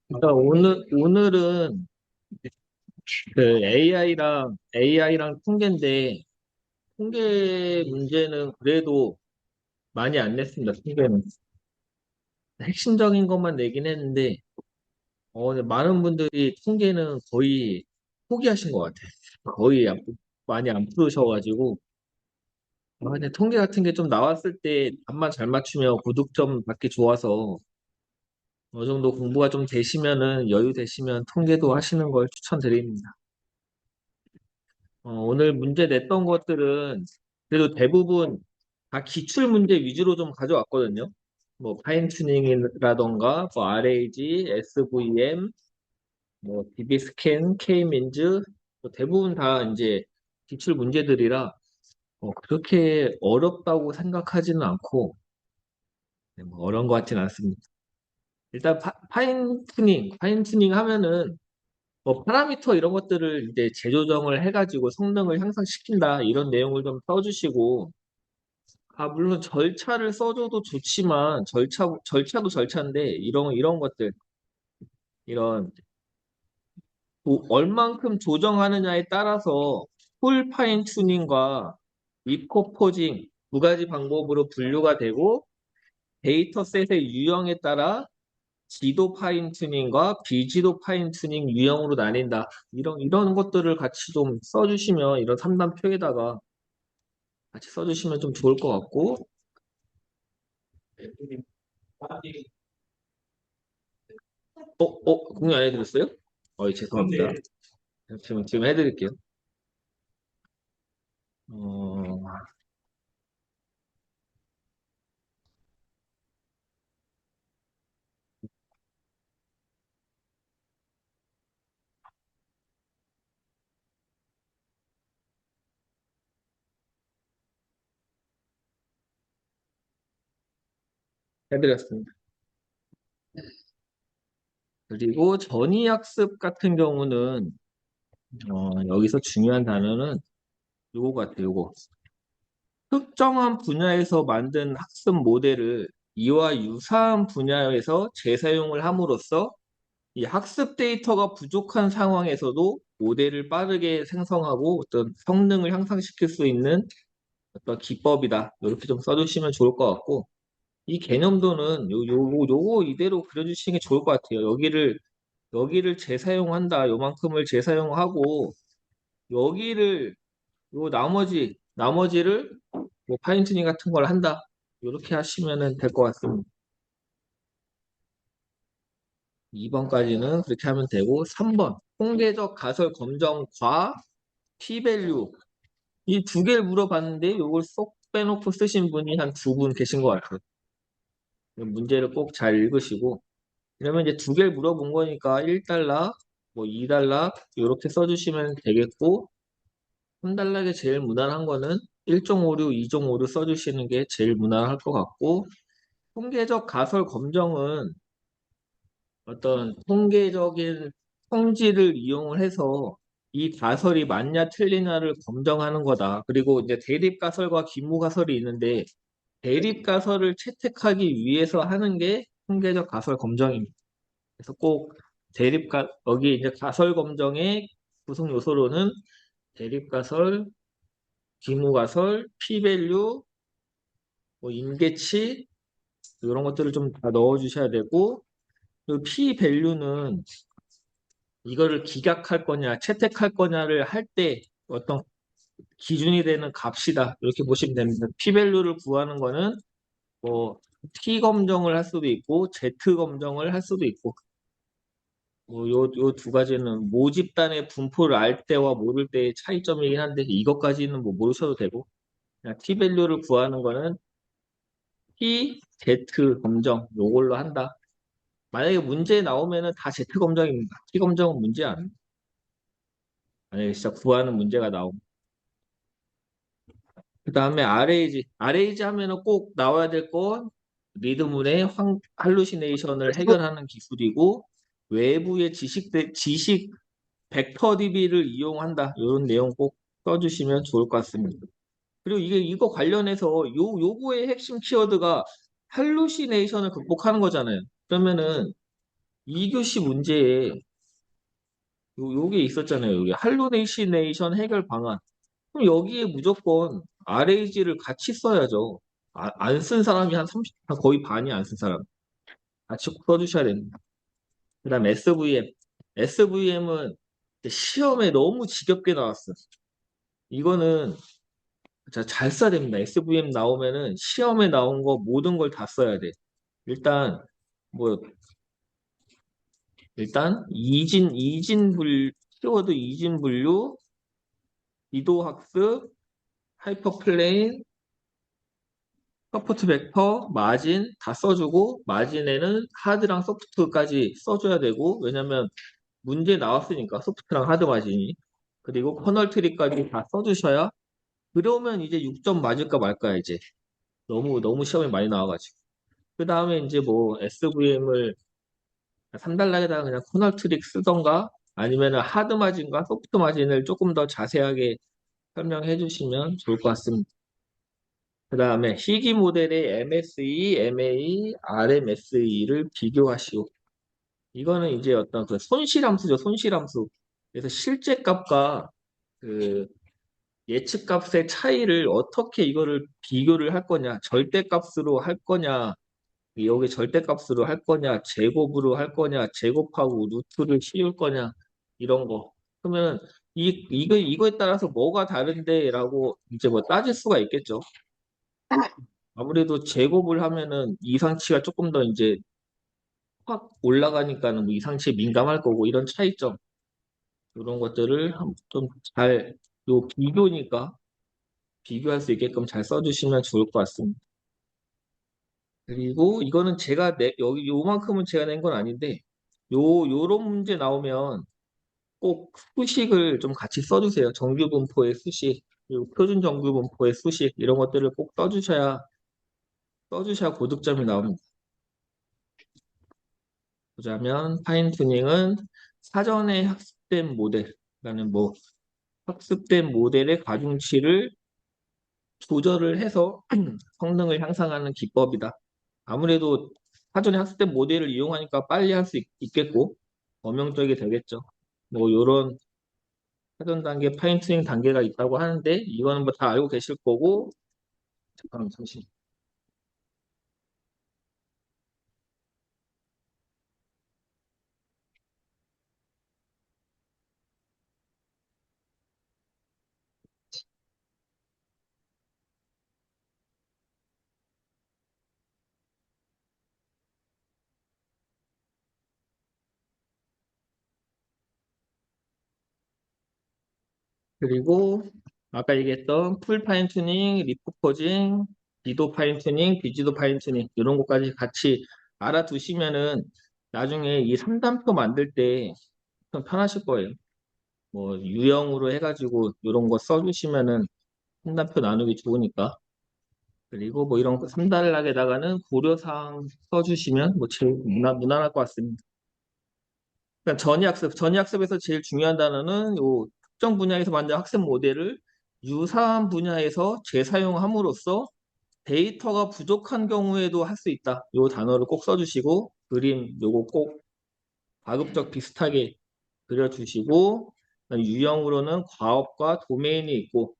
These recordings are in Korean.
그러니까 오늘은 그 AI랑 통계인데, 통계 문제는 그래도 많이 안 냈습니다. 통계는. 핵심적인 것만 내긴 했는데, 근데 많은 분들이 통계는 거의 포기하신 것 같아요. 거의 많이 안 풀으셔가지고. 근데 통계 같은 게 좀 나왔을 때 답만 잘 맞추면 고득점 받기 좋아서 어느 정도 공부가 좀 되시면은 여유 되시면 통계도 하시는 걸 추천드립니다. 오늘 문제 냈던 것들은 그래도 대부분 다 기출 문제 위주로 좀 가져왔거든요. 뭐 파인 튜닝이라던가 뭐 RAG, SVM, 뭐 DB 스캔, K-민즈 뭐 대부분 다 이제 기출 문제들이라 그렇게 어렵다고 생각하지는 않고 네, 뭐 어려운 것 같지는 않습니다. 일단 파인 튜닝 하면은 뭐 파라미터 이런 것들을 이제 재조정을 해가지고 성능을 향상시킨다 이런 내용을 좀 써주시고 물론 절차를 써줘도 좋지만 절차도 절차인데 이런 것들 이런 얼만큼 조정하느냐에 따라서 풀 파인 튜닝과 리코 포징 두 가지 방법으로 분류가 되고 데이터셋의 유형에 따라 지도 파인 튜닝과 비지도 파인 튜닝 유형으로 나뉜다. 이런 것들을 같이 좀 써주시면 이런 3단 표에다가 같이 써주시면 좀 좋을 것 같고 공유 안 해드렸어요? 죄송합니다. 지금 해드릴게요. 어, 해드렸습니다. 그리고 전이학습 같은 경우는 여기서 중요한 단어는 요거 같아요. 요거. 특정한 분야에서 만든 학습 모델을 이와 유사한 분야에서 재사용을 함으로써 이 학습 데이터가 부족한 상황에서도 모델을 빠르게 생성하고 어떤 성능을 향상시킬 수 있는 어떤 기법이다. 이렇게 좀 써주시면 좋을 것 같고, 이 개념도는 요거 이대로 그려주시는 게 좋을 것 같아요. 여기를 재사용한다. 요만큼을 재사용하고, 여기를, 나머지를 뭐 파인튜닝 같은 걸 한다. 이렇게 하시면 될 것 같습니다. 2번까지는 그렇게 하면 되고, 3번. 통계적 가설 검정과 P-밸류. 이 두 개를 물어봤는데, 이걸 쏙 빼놓고 쓰신 분이 한 두 분 계신 것 같아요. 문제를 꼭 잘 읽으시고, 그러면 이제 두 개를 물어본 거니까 1달러, 뭐 2달러, 이렇게 써주시면 되겠고, 3달러에 제일 무난한 거는 1.56, 2.56 써주시는 게 제일 무난할 것 같고, 통계적 가설 검정은 어떤 통계적인 성질을 이용을 해서 이 가설이 맞냐 틀리냐를 검정하는 거다. 그리고 이제 대립 가설과 기무 가설이 있는데 대립 가설을 채택하기 위해서 하는 게 통계적 가설 검정입니다. 그래서 꼭 여기 이제 가설 검정의 구성 요소로는 대립 가설, 기무 가설, p-밸류, 뭐 임계치 이런 것들을 좀 다 넣어 주셔야 되고 그 p-밸류는 이거를 기각할 거냐, 채택할 거냐를 할 때 어떤 기준이 되는 값이다. 이렇게 보시면 됩니다. p-밸류를 구하는 거는 뭐 t 검정을 할 수도 있고 z 검정을 할 수도 있고 요 두 가지는 모집단의 분포를 알 때와 모를 때의 차이점이긴 한데 이것까지는 뭐 모르셔도 되고 그냥 t-밸류를 구하는 거는 t, z 검정 요걸로 한다. 만약에 문제 나오면은 다 z 검정입니다. t 검정은 문제 안. 만약에 진짜 구하는 문제가 나오면. 그 다음에 RAG 하면은 꼭 나와야 될 건 리드문의 할루시네이션을 해결하는 기술이고 외부의 지식 벡터 DB를 이용한다. 이런 내용 꼭 써주시면 좋을 것 같습니다. 그리고 이거 관련해서 요거의 핵심 키워드가 할루시네이션을 극복하는 거잖아요. 그러면은 2교시 문제에 요게 있었잖아요. 여기 할루시네이션 해결 방안. 그럼 여기에 무조건 RAG를 같이 써야죠. 안 쓴 사람이 한 30, 거의 반이 안 쓴 사람. 같이 꼭 써주셔야 됩니다. 그 다음 SVM. SVM은 시험에 너무 지겹게 나왔어. 이거는 진짜 잘 써야 됩니다. SVM 나오면은 시험에 나온 거 모든 걸 다 써야 돼. 일단, 뭐, 키워드 이진 분류, 기도 학습, 하이퍼플레인, 서포트 벡터, 마진 다 써주고, 마진에는 하드랑 소프트까지 써줘야 되고, 왜냐면 문제 나왔으니까, 소프트랑 하드 마진이. 그리고 커널 트리까지 다 써주셔야, 그러면 이제 6점 맞을까 말까, 이제. 너무 시험이 많이 나와가지고. 그 다음에 이제 뭐, SVM을 3단락에다가 그냥 커널 트릭 쓰던가, 아니면은 하드 마진과 소프트 마진을 조금 더 자세하게 설명해 주시면 좋을 것 같습니다. 그 다음에 희귀 모델의 MSE, MA, RMSE를 비교하시오. 이거는 이제 어떤 그 손실함수죠, 손실함수. 그래서 실제 값과 그 예측 값의 차이를 어떻게 이거를 비교를 할 거냐, 절대값으로 할 거냐, 여기 절대값으로 할 거냐, 제곱으로 할 거냐, 제곱하고 루트를 씌울 거냐, 이런 거. 그러면 이거에 따라서 뭐가 다른데라고 이제 뭐 따질 수가 있겠죠. 아무래도 제곱을 하면은 이상치가 조금 더 이제 확 올라가니까는 뭐 이상치에 민감할 거고 이런 차이점 이런 것들을 좀 잘 요 비교니까 비교할 수 있게끔 잘 써주시면 좋을 것 같습니다. 그리고 이거는 여기 요만큼은 제가 낸 건 아닌데 요런 문제 나오면 꼭 수식을 좀 같이 써주세요. 정규분포의 수식 그리고 표준 정규분포의 수식 이런 것들을 꼭 써주셔야 고득점이 나옵니다. 보자면 파인튜닝은 사전에 학습된 모델, 그러니까 뭐 학습된 모델의 가중치를 조절을 해서 성능을 향상하는 기법이다. 아무래도 사전에 학습된 모델을 이용하니까 빨리 할 수 있겠고 범용적이 되겠죠. 뭐 이런 사전 단계 파인튜닝 단계가 있다고 하는데 이거는 뭐 다 알고 계실 거고 잠깐만 잠시. 그리고 아까 얘기했던 풀 파인튜닝, 리프 포징, 비도 파인튜닝, 비지도 파인튜닝 이런 것까지 같이 알아두시면은 나중에 이 3단표 만들 때 좀 편하실 거예요. 뭐 유형으로 해가지고 이런 거 써주시면은 3단표 나누기 좋으니까. 그리고 뭐 이런 3단락에다가는 고려사항 써주시면 뭐 제일 무난할 것 같습니다. 그러니까 전이학습에서 제일 중요한 단어는 요 특정 분야에서 만든 학습 모델을 유사한 분야에서 재사용함으로써 데이터가 부족한 경우에도 할 수 있다. 요 단어를 꼭 써주시고 그림 요거 꼭 가급적 비슷하게 그려주시고 유형으로는 과업과 도메인이 있고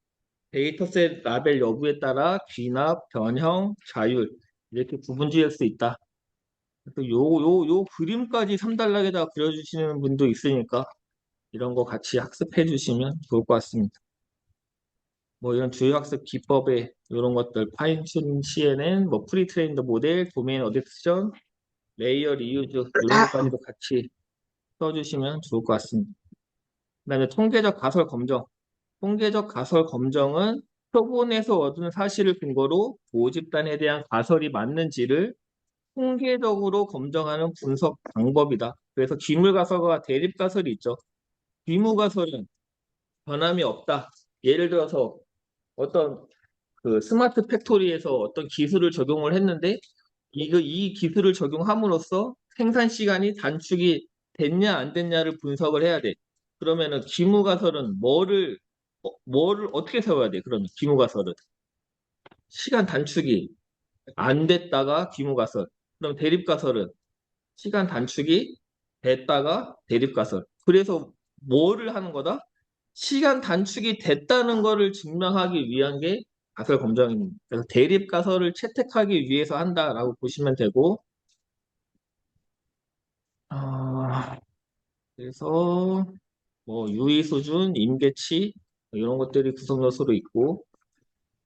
데이터셋 라벨 여부에 따라 귀납, 변형, 자율 이렇게 구분 지을 수 있다. 그래서 요 그림까지 3단락에다 그려주시는 분도 있으니까 이런 거 같이 학습해 주시면 좋을 것 같습니다. 뭐 이런 주요 학습 기법에 이런 것들 파인튠 CNN, 뭐 프리트레인드 모델, 도메인 어댑션, 레이어 리유즈 이런 것까지도 같이 써주시면 좋을 것 같습니다. 그다음에 통계적 가설 검정. 통계적 가설 검정은 표본에서 얻은 사실을 근거로 모집단에 대한 가설이 맞는지를 통계적으로 검증하는 분석 방법이다. 그래서 기물가설과 대립가설이 있죠. 기물가설은 변함이 없다. 예를 들어서 어떤 그 스마트 팩토리에서 어떤 기술을 적용을 했는데 이 기술을 적용함으로써 생산 시간이 단축이 됐냐 안 됐냐를 분석을 해야 돼. 그러면은 기무가설은 뭐를 어떻게 세워야 돼? 그러면 기무가설은 시간 단축이 안 됐다가 귀무가설. 그럼 대립가설은 시간 단축이 됐다가 대립가설. 그래서 뭐를 하는 거다? 시간 단축이 됐다는 거를 증명하기 위한 게 가설 검정입니다. 그래서 대립가설을 채택하기 위해서 한다라고 보시면 되고, 아, 그래서 뭐 유의 수준, 임계치 이런 것들이 구성 요소로 있고,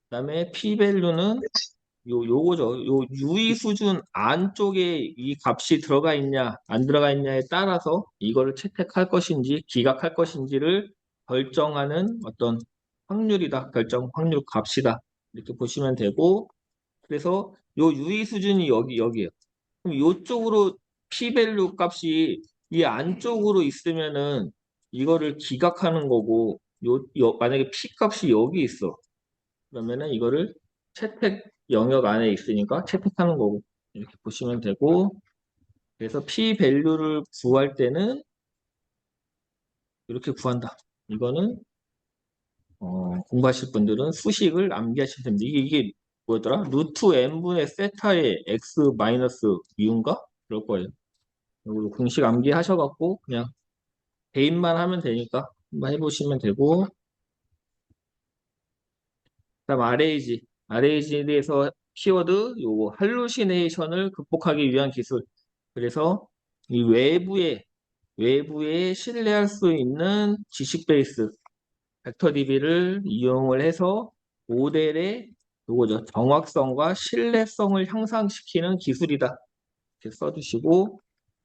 그다음에 p-밸류는 요거죠. 요 유의 수준 안쪽에 이 값이 들어가 있냐, 안 들어가 있냐에 따라서 이거를 채택할 것인지 기각할 것인지를 결정하는 어떤 확률이다. 결정 확률 값이다. 이렇게 보시면 되고, 그래서 요 유의 수준이 여기에요. 그럼 요쪽으로 p-밸류 값이 이 안쪽으로 있으면은 이거를 기각하는 거고, 만약에 p 값이 여기 있어. 그러면은 이거를 채택 영역 안에 있으니까 채택하는 거고 이렇게 보시면 되고, 그래서 p-밸류를 구할 때는 이렇게 구한다. 이거는 공부하실 분들은 수식을 암기하시면 됩니다. 이게 뭐였더라? 루트 n분의 세타의 x 마이너스 미인가? 그럴 거예요. 이거 공식 암기하셔갖고 그냥 대입만 하면 되니까 한번 해보시면 되고, 그다음 RAG. RAG에 대해서 키워드 요거 할루시네이션을 극복하기 위한 기술. 그래서 이 외부에 신뢰할 수 있는 지식 베이스 벡터 DB를 이용을 해서 모델의 요거죠. 정확성과 신뢰성을 향상시키는 기술이다. 이렇게 써주시고,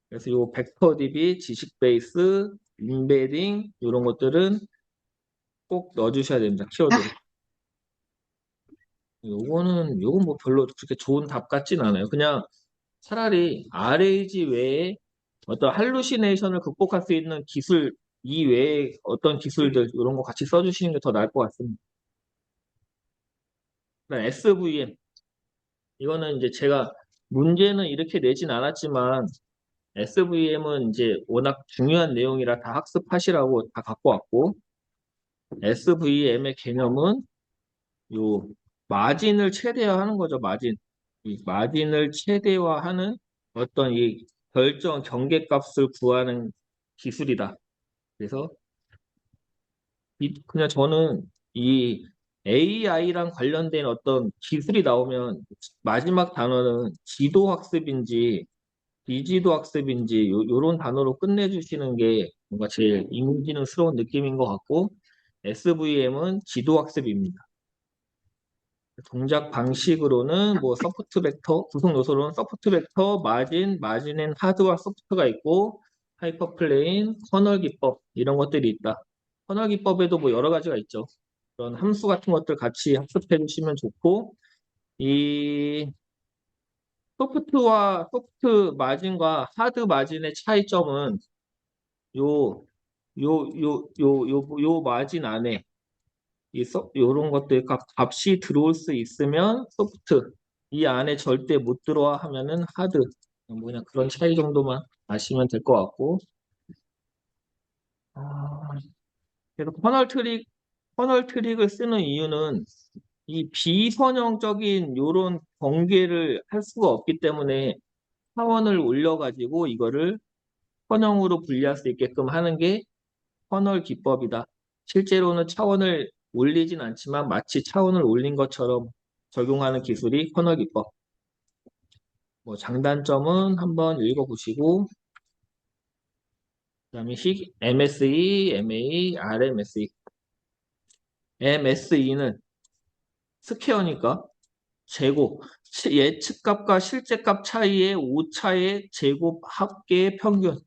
그래서 요 벡터 DB, 지식 베이스, 인베딩 이런 것들은 꼭 넣어주셔야 됩니다. 키워드로. 요건 뭐 별로 그렇게 좋은 답 같진 않아요. 그냥 차라리 RAG 외에 어떤 할루시네이션을 극복할 수 있는 기술 이외에 어떤 기술들 이런 거 같이 써주시는 게 더 나을 것 같습니다. 그다음 SVM 이거는 이제 제가 문제는 이렇게 내진 않았지만 SVM은 이제 워낙 중요한 내용이라 다 학습하시라고 다 갖고 왔고, SVM의 개념은 요 마진을 최대화하는 거죠. 마진. 이 마진을 최대화하는 어떤 이 결정 경계값을 구하는 기술이다. 그래서 그냥 저는 이 AI랑 관련된 어떤 기술이 나오면 마지막 단어는 지도학습인지 비지도학습인지 요런 단어로 끝내주시는 게 뭔가 제일 인공지능스러운 느낌인 것 같고, SVM은 지도학습입니다. 동작 방식으로는 뭐 서포트 벡터, 구성 요소로는 서포트 벡터, 마진엔 하드와 소프트가 있고, 하이퍼 플레인, 커널 기법 이런 것들이 있다. 커널 기법에도 뭐 여러 가지가 있죠. 그런 함수 같은 것들 같이 학습해 주시면 좋고, 이 소프트 마진과 하드 마진의 차이점은 요, 요 마진 안에 요런 것들 값이 들어올 수 있으면 소프트, 이 안에 절대 못 들어와 하면은 하드. 뭐 그냥 그런 차이 정도만 아시면 될 것 같고. 아, 그래서 커널 트릭을 쓰는 이유는 이 비선형적인 요런 경계를 할 수가 없기 때문에 차원을 올려가지고 이거를 선형으로 분리할 수 있게끔 하는 게 커널 기법이다. 실제로는 차원을 올리진 않지만 마치 차원을 올린 것처럼 적용하는 기술이 커널 기법. 뭐 장단점은 한번 읽어보시고, 그다음에 MSE, MA, RMSE. MSE는 스퀘어니까 제곱, 예측값과 실제값 차이의 오차의 제곱 합계의 평균.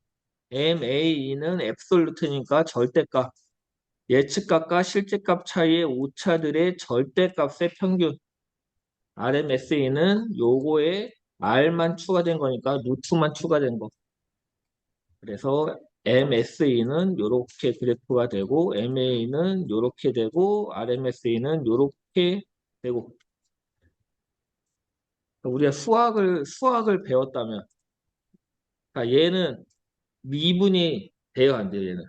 MAE는 앱솔루트니까 절대값. 예측값과 실제값 차이의 오차들의 절대값의 평균. RMSE는 요거에 R만 추가된 거니까 루트만 추가된 거. 그래서 MSE는 요렇게 그래프가 되고, MA는 요렇게 되고, RMSE는 요렇게 되고. 우리가 수학을 배웠다면, 그러니까 얘는 미분이 돼요, 안 돼요, 얘는?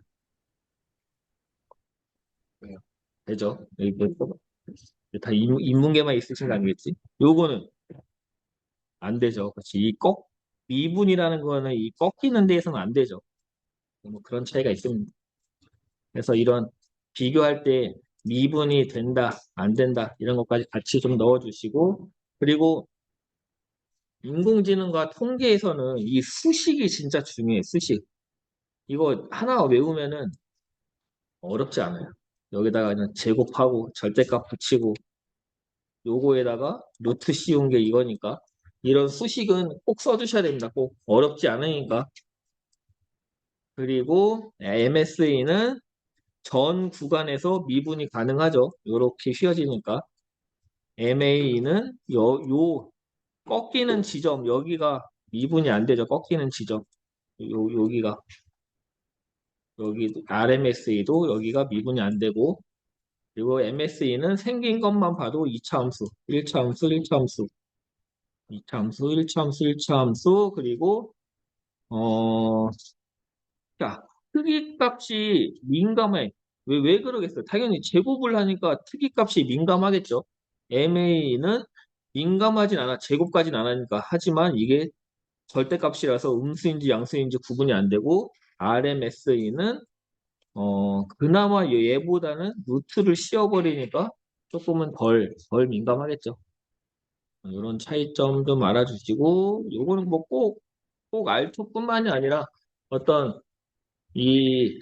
왜요? 되죠? 이게 다 인문계만 있으신 거 아니겠지? 요거는 안 되죠. 그렇지. 미분이라는 거는 이 꺾이는 데에서는 안 되죠. 뭐 그런 차이가 있습니다. 그래서 이런 비교할 때 미분이 된다, 안 된다, 이런 것까지 같이 좀 넣어주시고, 그리고 인공지능과 통계에서는 이 수식이 진짜 중요해, 수식. 이거 하나 외우면은 어렵지 않아요. 여기다가 그냥 제곱하고 절대값 붙이고 요거에다가 루트 씌운 게 이거니까 이런 수식은 꼭 써주셔야 됩니다. 꼭 어렵지 않으니까. 그리고 MSE는 전 구간에서 미분이 가능하죠. 요렇게 휘어지니까. MA는 요 꺾이는 지점 여기가 미분이 안 되죠. 꺾이는 지점. 여기가 여기 RMSE도 여기가 미분이 안 되고 그리고 MSE는 생긴 것만 봐도 2차 함수, 1차 함수, 1차 함수, 2차 함수, 1차 함수, 1차 함수 그리고 자, 특이값이 민감해. 왜 그러겠어요? 당연히 제곱을 하니까 특이값이 민감하겠죠. MA는 민감하진 않아. 제곱까지는 안 하니까. 하지만 이게 절대값이라서 음수인지 양수인지 구분이 안 되고 RMSE는 그나마 얘보다는 루트를 씌워버리니까 조금은 덜 민감하겠죠. 이런 차이점 좀 알아주시고 요거는 뭐 꼭 알투뿐만이 아니라 어떤 이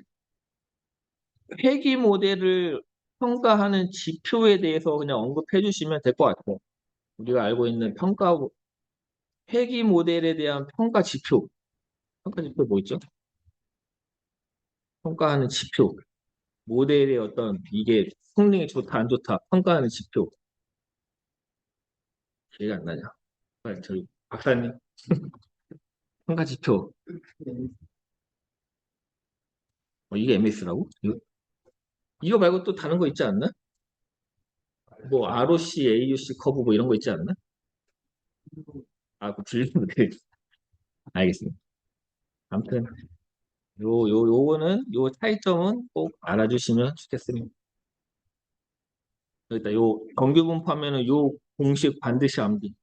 회귀 모델을 평가하는 지표에 대해서 그냥 언급해 주시면 될 것 같아요. 우리가 알고 있는 회귀 모델에 대한 평가 지표 뭐 있죠? 평가하는 지표, 모델의 어떤 이게 성능이 좋다, 안 좋다, 평가하는 지표. 기회가 안 나냐? 빨리 저희 박사님, 평가 지표. 이게 MS라고? 이거 말고 또 다른 거 있지 않나? 뭐 ROC, AUC 커브 뭐 이런 거 있지 않나? 아, 그 분리 모델. 알겠습니다. 아무튼 요거는 차이점은 꼭 알아주시면 좋겠습니다. 여기다 요 정규 분포하면은 요 공식 반드시 암기.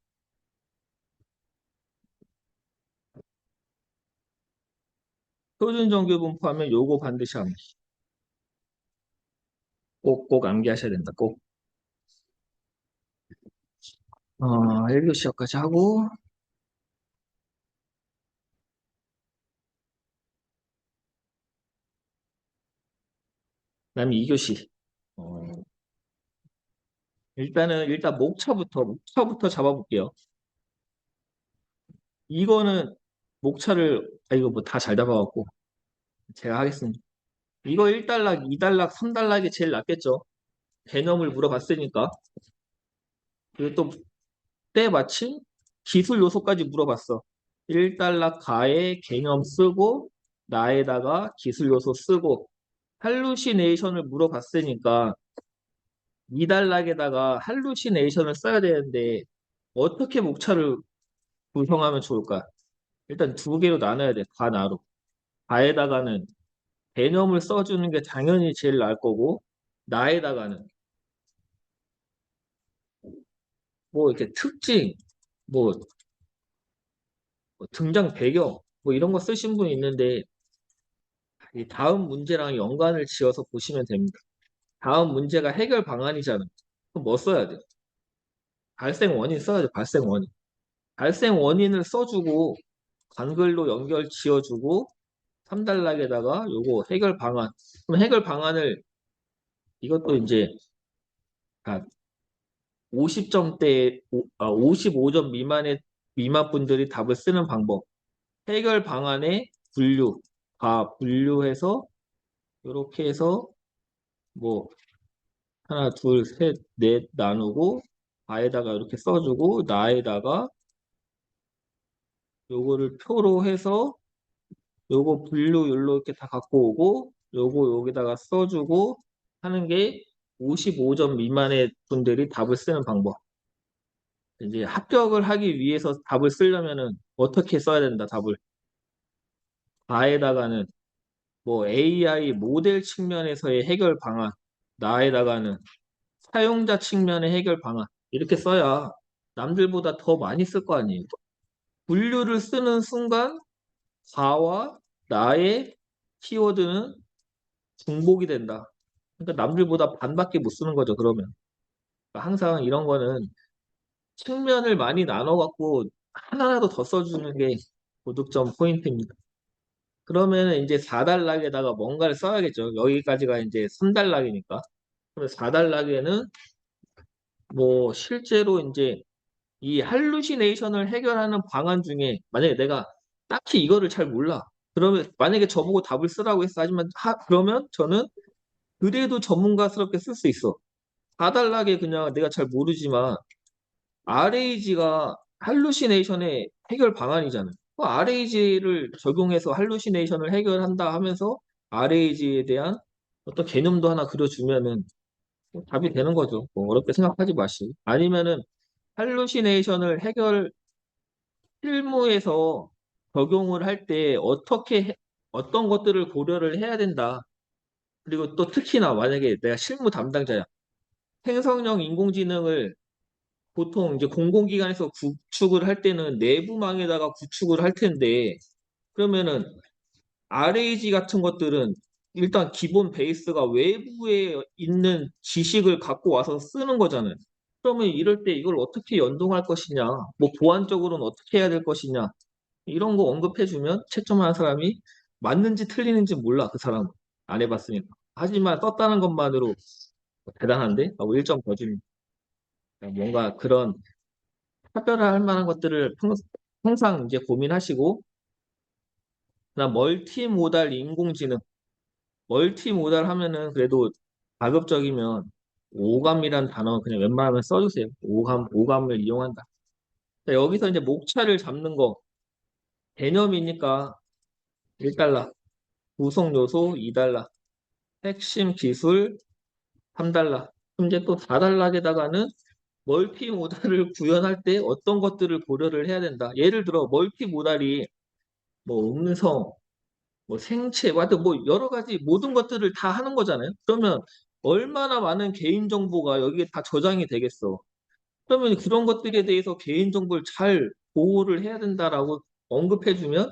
표준 정규 분포하면 요거 반드시 암기. 꼭 암기하셔야 된다. 꼭. 1교시 시작까지 하고 그다음에 2교시. 일단 목차부터 잡아볼게요. 이거는 목차를 이거 뭐 다 잘 잡아갖고 제가 하겠습니다. 이거 1단락, 2단락, 3단락이 제일 낫겠죠. 개념을 물어봤으니까. 그리고 또 때마침 기술 요소까지 물어봤어. 1단락 가에 개념 쓰고 나에다가 기술 요소 쓰고 할루시네이션을 물어봤으니까 2단락에다가 할루시네이션을 써야 되는데 어떻게 목차를 구성하면 좋을까? 일단 두 개로 나눠야 돼. 가, 나로. 가에다가는 개념을 써주는 게 당연히 제일 나을 거고 나에다가는 뭐 이렇게 특징, 뭐, 뭐 등장 배경 뭐 이런 거 쓰신 분이 있는데 이 다음 문제랑 연관을 지어서 보시면 됩니다. 다음 문제가 해결 방안이잖아. 그럼 뭐 써야 돼? 발생 원인 써야죠. 발생 원인. 발생 원인을 써주고 관글로 연결 지어주고 3단락에다가 요거 해결 방안. 그럼 해결 방안을 이것도 이제 50점대 55점 미만 분들이 답을 쓰는 방법. 해결 방안의 분류해서 이렇게 해서 뭐 하나, 둘, 셋, 넷 나누고 아에다가 이렇게 써주고 나에다가 요거를 표로 해서 요거 분류율로 이렇게 다 갖고 오고 요거 여기다가 써주고 하는 게 55점 미만의 분들이 답을 쓰는 방법. 이제 합격을 하기 위해서 답을 쓰려면은 어떻게 써야 된다, 답을. 나에다가는 뭐 AI 모델 측면에서의 해결 방안, 나에다가는 사용자 측면의 해결 방안 이렇게 써야 남들보다 더 많이 쓸 거 아니에요. 분류를 쓰는 순간 과와 나의 키워드는 중복이 된다. 그러니까 남들보다 반밖에 못 쓰는 거죠, 그러면. 그러니까 항상 이런 거는 측면을 많이 나눠갖고 하나라도 더 써주는 게 고득점 포인트입니다. 그러면은 이제 4단락에다가 뭔가를 써야겠죠. 여기까지가 이제 3단락이니까. 그럼 4단락에는 뭐 실제로 이제 이 할루시네이션을 해결하는 방안 중에 만약에 내가 딱히 이거를 잘 몰라. 그러면 만약에 저보고 답을 쓰라고 했어. 하지만 그러면 저는 그래도 전문가스럽게 쓸 수 있어. 4단락에 그냥 내가 잘 모르지만 RAG가 할루시네이션의 해결 방안이잖아요. RAG를 적용해서 할루시네이션을 해결한다 하면서 RAG에 대한 어떤 개념도 하나 그려주면은 답이 되는 거죠. 뭐 어렵게 생각하지 마시고. 아니면은 할루시네이션을 실무에서 적용을 할 때 어떤 것들을 고려를 해야 된다. 그리고 또 특히나 만약에 내가 실무 담당자야. 생성형 인공지능을 보통 이제 공공기관에서 구축을 할 때는 내부망에다가 구축을 할 텐데, 그러면은 RAG 같은 것들은 일단 기본 베이스가 외부에 있는 지식을 갖고 와서 쓰는 거잖아요. 그러면 이럴 때 이걸 어떻게 연동할 것이냐, 뭐 보안적으로는 어떻게 해야 될 것이냐, 이런 거 언급해주면 채점하는 사람이 맞는지 틀리는지 몰라, 그 사람은. 안 해봤으니까. 하지만 썼다는 것만으로 대단한데? 하고 1점 더 줍니다. 뭔가 그런 차별화할 만한 것들을 항상 이제 고민하시고, 그다음 멀티모달 인공지능. 멀티모달 하면은 그래도 가급적이면 오감이란 단어 그냥 웬만하면 써주세요. 오감을 이용한다. 자, 여기서 이제 목차를 잡는 거 개념이니까 1달러, 구성 요소 2달러, 핵심 기술 3달러. 그럼 이제 또 4달러에다가는 멀티모달을 구현할 때 어떤 것들을 고려를 해야 된다. 예를 들어 멀티모달이 뭐 음성, 뭐 생체, 하여튼 뭐 여러 가지 모든 것들을 다 하는 거잖아요. 그러면 얼마나 많은 개인정보가 여기에 다 저장이 되겠어. 그러면 그런 것들에 대해서 개인정보를 잘 보호를 해야 된다라고 언급해주면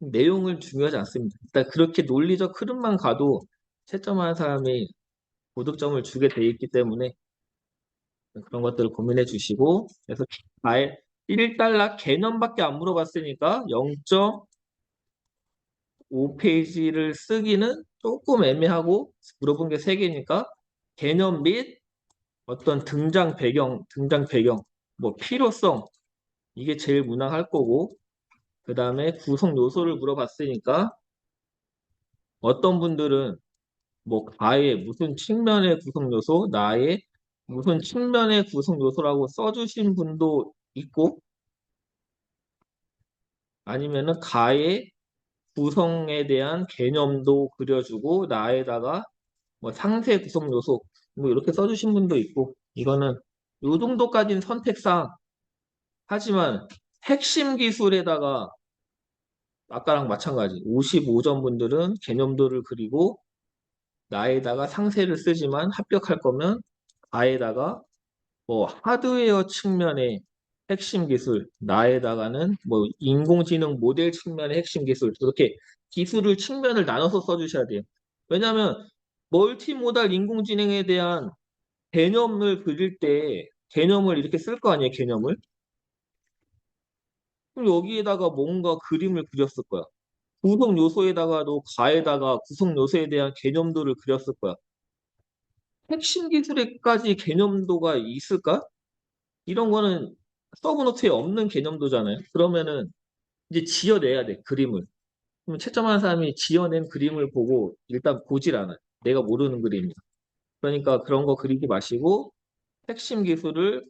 내용을 중요하지 않습니다. 일단 그렇게 논리적 흐름만 가도 채점하는 사람이 고득점을 주게 돼 있기 때문에 그런 것들을 고민해 주시고, 그래서 아예 1달러 개념밖에 안 물어봤으니까 0.5페이지를 쓰기는 조금 애매하고, 물어본 게 3개니까 개념 및 어떤 등장 배경, 뭐 필요성, 이게 제일 무난할 거고, 그 다음에 구성 요소를 물어봤으니까 어떤 분들은 뭐 가의 무슨 측면의 구성 요소, 나의 무슨 측면의 구성 요소라고 써주신 분도 있고, 아니면은 가의 구성에 대한 개념도 그려주고 나에다가 뭐 상세 구성 요소 뭐 이렇게 써주신 분도 있고, 이거는 요 정도까지는 선택사항. 하지만 핵심 기술에다가 아까랑 마찬가지 55점 분들은 개념도를 그리고 나에다가 상세를 쓰지만 합격할 거면 가에다가 뭐 하드웨어 측면의 핵심 기술, 나에다가는 뭐 인공지능 모델 측면의 핵심 기술, 이렇게 기술을 측면을 나눠서 써주셔야 돼요. 왜냐하면 멀티모달 인공지능에 대한 개념을 그릴 때 개념을 이렇게 쓸 거 아니에요, 개념을. 그럼 여기에다가 뭔가 그림을 그렸을 거야. 구성 요소에다가도 가에다가 구성 요소에 대한 개념도를 그렸을 거야. 핵심 기술에까지 개념도가 있을까? 이런 거는 서브노트에 없는 개념도잖아요. 그러면은 이제 지어내야 돼, 그림을. 그럼 채점하는 사람이 지어낸 그림을 보고 일단 보질 않아요. 내가 모르는 그림이야. 그러니까 그런 거 그리지 마시고 핵심 기술을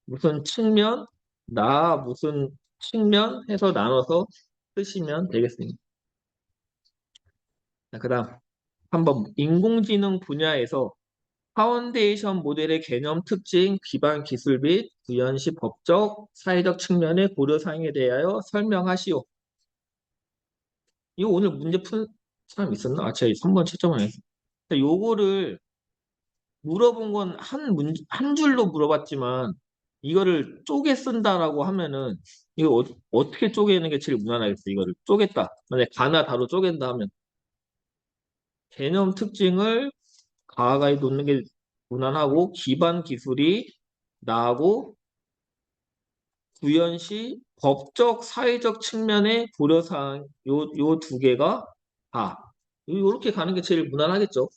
무슨 측면, 나 무슨 측면 해서 나눠서 쓰시면 되겠습니다. 자, 그다음 한번 인공지능 분야에서 파운데이션 모델의 개념 특징, 기반 기술 및 구현 시 법적, 사회적 측면의 고려사항에 대하여 설명하시오. 이거 오늘 문제 푼 사람 있었나? 제가 3번 채점을 했어요. 요거를 물어본 건 한 줄로 물어봤지만, 이거를 쪼개 쓴다라고 하면은 이거 어떻게 쪼개는 게 제일 무난하겠어, 이거를. 쪼갰다. 만약에 가나 다로 쪼갠다 하면 개념 특징을 가까이 놓는 게 무난하고 기반 기술이 나하고 구현시 법적, 사회적 측면의 고려사항 요 두 개가 다 요렇게 가는 게 제일 무난하겠죠.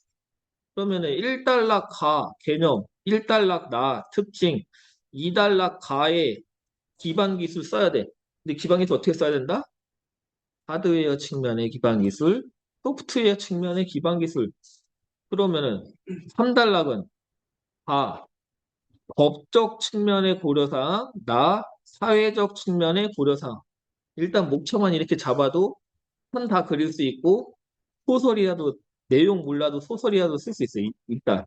그러면은 1단락 가 개념, 1단락 나 특징, 2단락 가의 기반 기술 써야 돼. 근데 기반 기술 어떻게 써야 된다? 하드웨어 측면의 기반 기술, 소프트웨어 측면의 기반 기술. 그러면은 3단락은 가 법적 측면의 고려사항, 나 사회적 측면의 고려사항. 일단 목차만 이렇게 잡아도 선 다 그릴 수 있고 소설이라도 내용 몰라도 소설이라도 쓸 수 있어. 일단.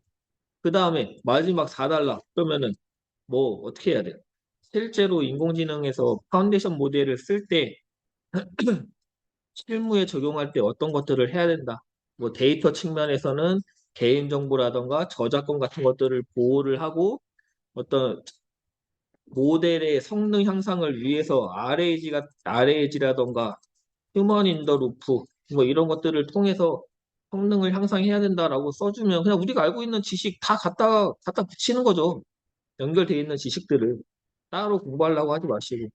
그 다음에 마지막 4단락 그러면은 뭐 어떻게 해야 돼? 실제로 인공지능에서 파운데이션 모델을 쓸 때 실무에 적용할 때 어떤 것들을 해야 된다. 뭐 데이터 측면에서는 개인정보라던가 저작권 같은 것들을 보호를 하고 어떤 모델의 성능 향상을 위해서 RAG라던가 휴먼 인더 루프 뭐 이런 것들을 통해서 성능을 향상해야 된다라고 써주면 그냥 우리가 알고 있는 지식 다 갖다 붙이는 거죠. 연결되어 있는 지식들을 따로 공부하려고 하지 마시고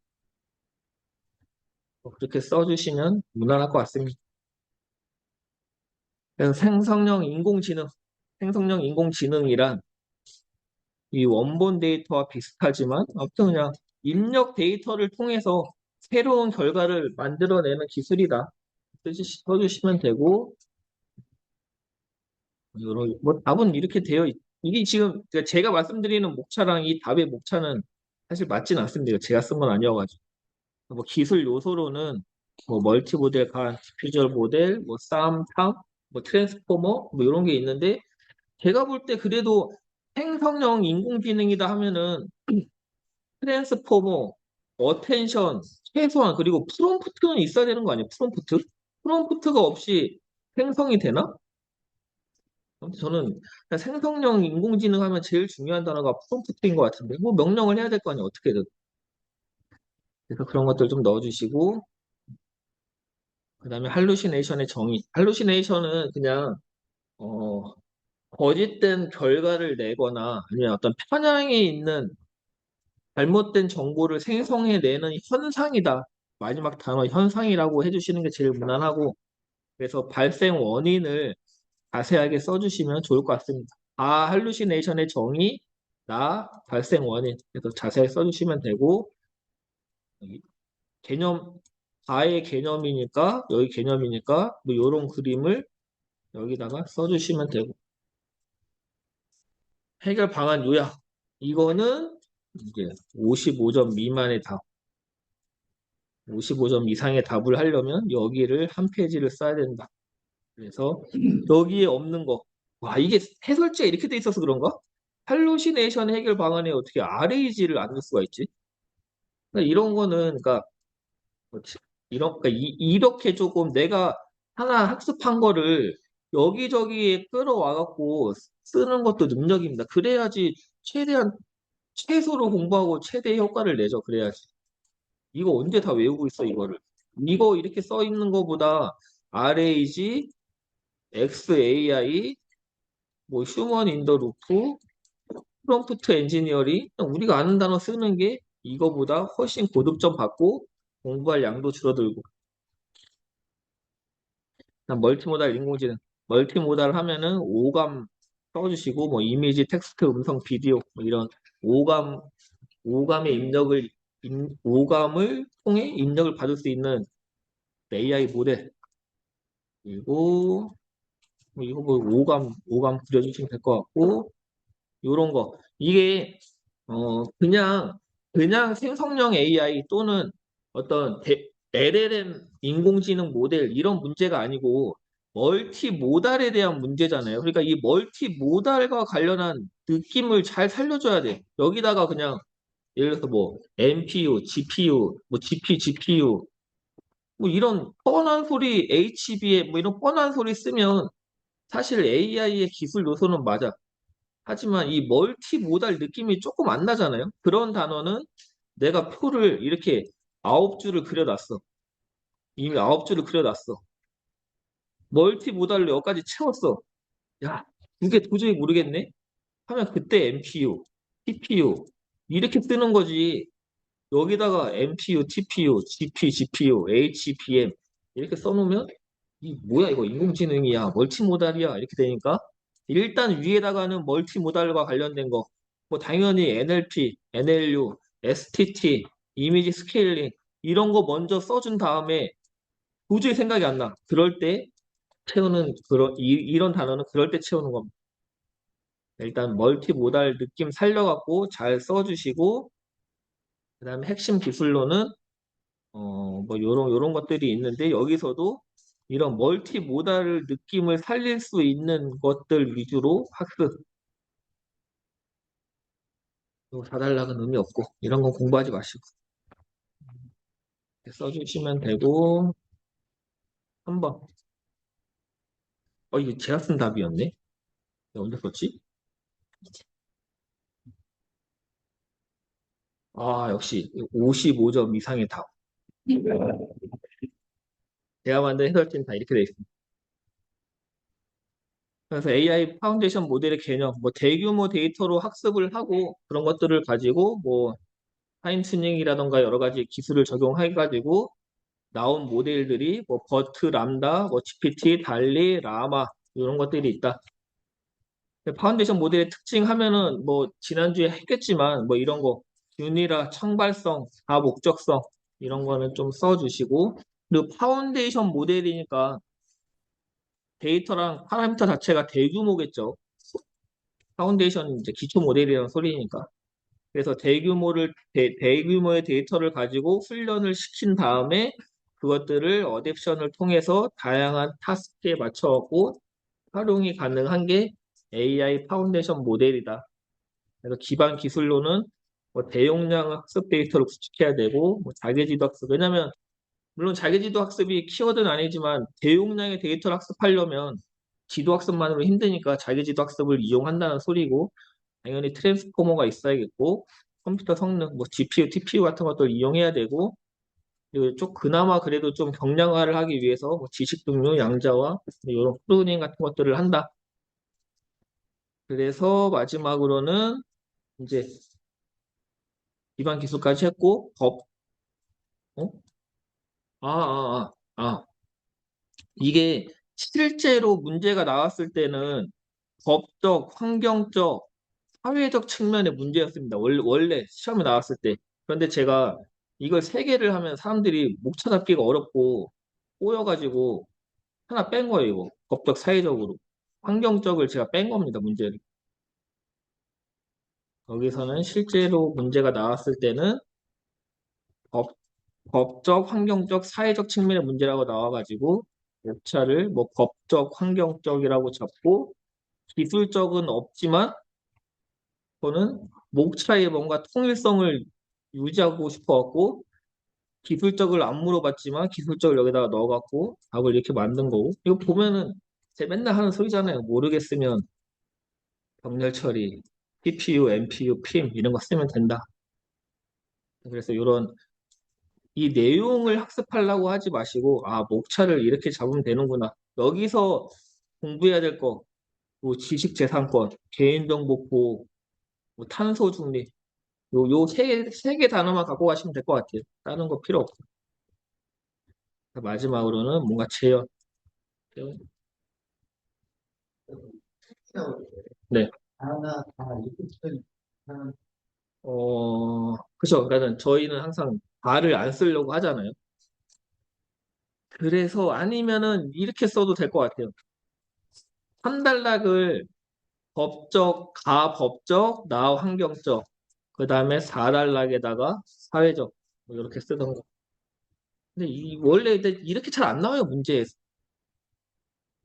그렇게 써주시면 무난할 것 같습니다. 그래서 생성형 인공지능이란 이 원본 데이터와 비슷하지만 아무튼 그냥 입력 데이터를 통해서 새로운 결과를 만들어내는 기술이다. 써주시면 되고 뭐 답은 이렇게 이게 지금 제가 말씀드리는 목차랑 이 답의 목차는 사실 맞진 않습니다. 제가 쓴 건 아니어가지고 뭐 기술 요소로는 뭐 멀티 모델 간, 디퓨저 모델, 뭐 쌈, 뭐 트랜스포머 뭐 이런 게 있는데 제가 볼 때 그래도 생성형 인공지능이다 하면은 트랜스포머, 어텐션, 최소한 그리고 프롬프트는 있어야 되는 거 아니에요? 프롬프트? 프롬프트가 없이 생성이 되나? 아무튼 저는 그냥 생성형 인공지능 하면 제일 중요한 단어가 프롬프트인 것 같은데 뭐 명령을 해야 될 거 아니에요? 어떻게든. 그래서 그런 것들 좀 넣어주시고 그다음에 할루시네이션의 정의. 할루시네이션은 그냥 어, 거짓된 결과를 내거나 아니면 어떤 편향이 있는 잘못된 정보를 생성해내는 현상이다. 마지막 단어 현상이라고 해주시는 게 제일 무난하고 그래서 발생 원인을 자세하게 써주시면 좋을 것 같습니다. 할루시네이션의 정의, 나, 발생 원인 그래서 자세히 써주시면 되고 개념, 다의 개념이니까 여기 개념이니까 뭐 이런 그림을 여기다가 써주시면 되고 해결 방안 요약 이거는 이제 55점 미만의 답 55점 이상의 답을 하려면 여기를 한 페이지를 써야 된다. 그래서 여기에 없는 거. 와, 이게 해설지가 이렇게 돼 있어서 그런가? 할루시네이션 해결 방안에 어떻게 RAG를 안 넣을 수가 있지? 그러니까 이런 거는 그러니까 뭐지? 그러니까 이렇게 조금 내가 하나 학습한 거를 여기저기에 끌어와 갖고 쓰는 것도 능력입니다. 그래야지 최대한 최소로 공부하고 최대 효과를 내죠. 그래야지. 이거 언제 다 외우고 있어, 이거를. 이거 이렇게 써 있는 거보다 RAG, XAI, 뭐 휴먼 인더 루프, 프롬프트 엔지니어링 우리가 아는 단어 쓰는 게 이거보다 훨씬 고득점 받고 공부할 양도 줄어들고 멀티모달 인공지능 멀티모달 하면은 오감 써주시고 뭐 이미지, 텍스트, 음성, 비디오 뭐 이런 오감 오감의 오감을 통해 입력을 받을 수 있는 AI 모델 그리고 뭐 이거 뭐 오감 그려주시면 될 것 같고 요런 거 이게 그냥 생성형 AI 또는 어떤 LLM 인공지능 모델 이런 문제가 아니고 멀티 모달에 대한 문제잖아요. 그러니까 이 멀티 모달과 관련한 느낌을 잘 살려줘야 돼. 여기다가 그냥 예를 들어서 뭐 NPU, GPU, 뭐 GPU 뭐 이런 뻔한 소리 HB에 뭐 이런 뻔한 소리 쓰면 사실 AI의 기술 요소는 맞아. 하지만 이 멀티 모달 느낌이 조금 안 나잖아요. 그런 단어는 내가 표를 이렇게 아홉 줄을 그려놨어. 이미 아홉 줄을 그려놨어. 멀티 모달로 여기까지 채웠어. 야, 이게 도저히 모르겠네? 하면 그때 MPU, TPU 이렇게 쓰는 거지. 여기다가 MPU, TPU, GP, GPU, HBM 이렇게 써놓으면 이 뭐야 이거 인공지능이야 멀티모달이야 이렇게 되니까 일단 위에다가는 멀티모달과 관련된 거 뭐 당연히 NLP, NLU, STT, 이미지 스케일링 이런 거 먼저 써준 다음에 도저히 생각이 안 나. 그럴 때 채우는 이런 단어는 그럴 때 채우는 겁니다. 일단 멀티모달 느낌 살려갖고 잘 써주시고 그다음에 핵심 기술로는 뭐 요런 것들이 있는데 여기서도 이런 멀티모달 느낌을 살릴 수 있는 것들 위주로 학습. 이거 4달락은 의미 없고 이런 건 공부하지 마시고 이렇게 써주시면 되고 3번. 이거 제가 쓴 답이었네. 내가 언제 썼지? 역시 55점 이상의 답. 제가 만든 해설지는 다 이렇게 돼 있습니다. 그래서 AI 파운데이션 모델의 개념, 뭐 대규모 데이터로 학습을 하고 그런 것들을 가지고 뭐 타임 튜닝이라던가 여러 가지 기술을 적용해가지고 나온 모델들이 뭐 버트, 람다, 뭐 GPT, 달리, 라마 이런 것들이 있다. 파운데이션 모델의 특징 하면은 뭐 지난주에 했겠지만 뭐 이런 거 균이라 청발성, 다목적성 이런 거는 좀 써주시고 그리고 파운데이션 모델이니까 데이터랑 파라미터 자체가 대규모겠죠. 파운데이션 이제 기초 모델이라는 소리니까. 그래서 대규모의 데이터를 가지고 훈련을 시킨 다음에 그것들을 어댑션을 통해서 다양한 타스크에 맞춰갖고 활용이 가능한 게 AI 파운데이션 모델이다. 그래서 기반 기술로는 뭐 대용량 학습 데이터를 구축해야 되고 뭐 자기지도 학습. 왜냐면 물론 자기지도 학습이 키워드는 아니지만 대용량의 데이터를 학습하려면 지도 학습만으로 힘드니까 자기지도 학습을 이용한다는 소리고 당연히 트랜스포머가 있어야겠고 컴퓨터 성능, 뭐 GPU, TPU 같은 것들 이용해야 되고 그리고 좀 그나마 그래도 좀 경량화를 하기 위해서 뭐 지식 등료, 양자와 이런 프로그래밍 같은 것들을 한다. 그래서 마지막으로는 이제 기반 기술까지 했고 어? 아. 이게 실제로 문제가 나왔을 때는 법적, 환경적, 사회적 측면의 문제였습니다. 원래 시험에 나왔을 때. 그런데 제가 이걸 세 개를 하면 사람들이 목 찾아잡기가 어렵고 꼬여가지고 하나 뺀 거예요, 이거. 법적, 사회적으로. 환경적을 제가 뺀 겁니다, 문제를. 여기서는 실제로 문제가 나왔을 때는 법, 법적, 환경적, 사회적 측면의 문제라고 나와가지고 목차를 뭐 법적, 환경적이라고 잡고 기술적은 없지만 저는 목차에 뭔가 통일성을 유지하고 싶어갖고 기술적을 안 물어봤지만 기술적을 여기다가 넣어갖고 답을 이렇게 만든 거고 이거 보면은 제가 맨날 하는 소리잖아요. 모르겠으면 병렬 처리, TPU, MPU, PM 이런 거 쓰면 된다. 그래서 이런 이 내용을 학습하려고 하지 마시고 목차를 이렇게 잡으면 되는구나. 여기서 공부해야 될 거, 뭐 지식재산권, 개인정보 보호, 뭐 탄소 중립 요 세 개 단어만 갖고 가시면 될 것 같아요. 다른 거 필요 없고. 마지막으로는 뭔가 네. 그죠. 그러니까 저희는 항상 발을 안 쓰려고 하잖아요. 그래서 아니면은 이렇게 써도 될 것 같아요. 3단락을 법적, 가법적, 나 환경적, 그 다음에 4단락에다가 사회적, 뭐 이렇게 쓰던 거. 근데 원래 이렇게 잘 안 나와요, 문제에서.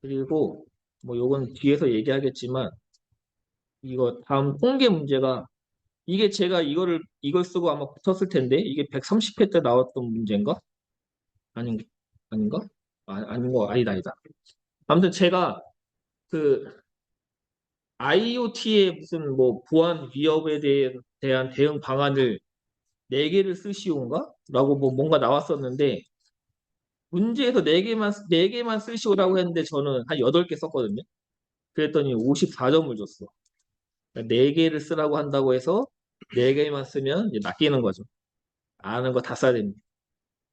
그리고 뭐 요건 뒤에서 얘기하겠지만 이거 다음 통계 문제가 이게 제가 이걸 쓰고 아마 붙었을 텐데 이게 130회 때 나왔던 문제인가? 아닌 아닌가? 아닌 거 아니다. 아무튼 제가 그 IoT의 무슨 뭐 보안 위협에 대한 대응 방안을 4개를 쓰시오인가? 라고 뭐 뭔가 나왔었는데 문제에서 4개만 쓰시오라고 했는데 저는 한 8개 썼거든요. 그랬더니 54점을 줬어. 그러니까 4개를 쓰라고 한다고 해서 4개만 쓰면 이제 낚이는 거죠. 아는 거 다 써야 됩니다.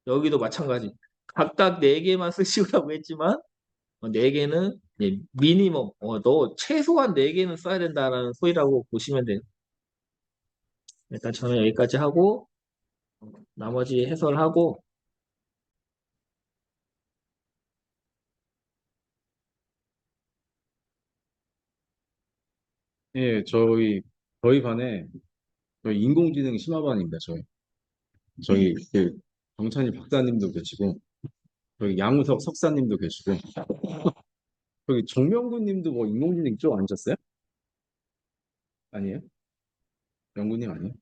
여기도 마찬가지. 각각 4개만 쓰시오라고 했지만 4개는 미니멈, 너 최소한 4개는 써야 된다라는 소리라고 보시면 돼요. 일단 저는 여기까지 하고 나머지 해설하고 예, 저희 반에 저희 인공지능 심화반입니다. 저희 그 정찬희 박사님도 계시고 저희 양우석 석사님도 계시고 저기 정명구님도 뭐 인공지능 쪽 아니셨어요? 아니에요? 명구님 아니에요?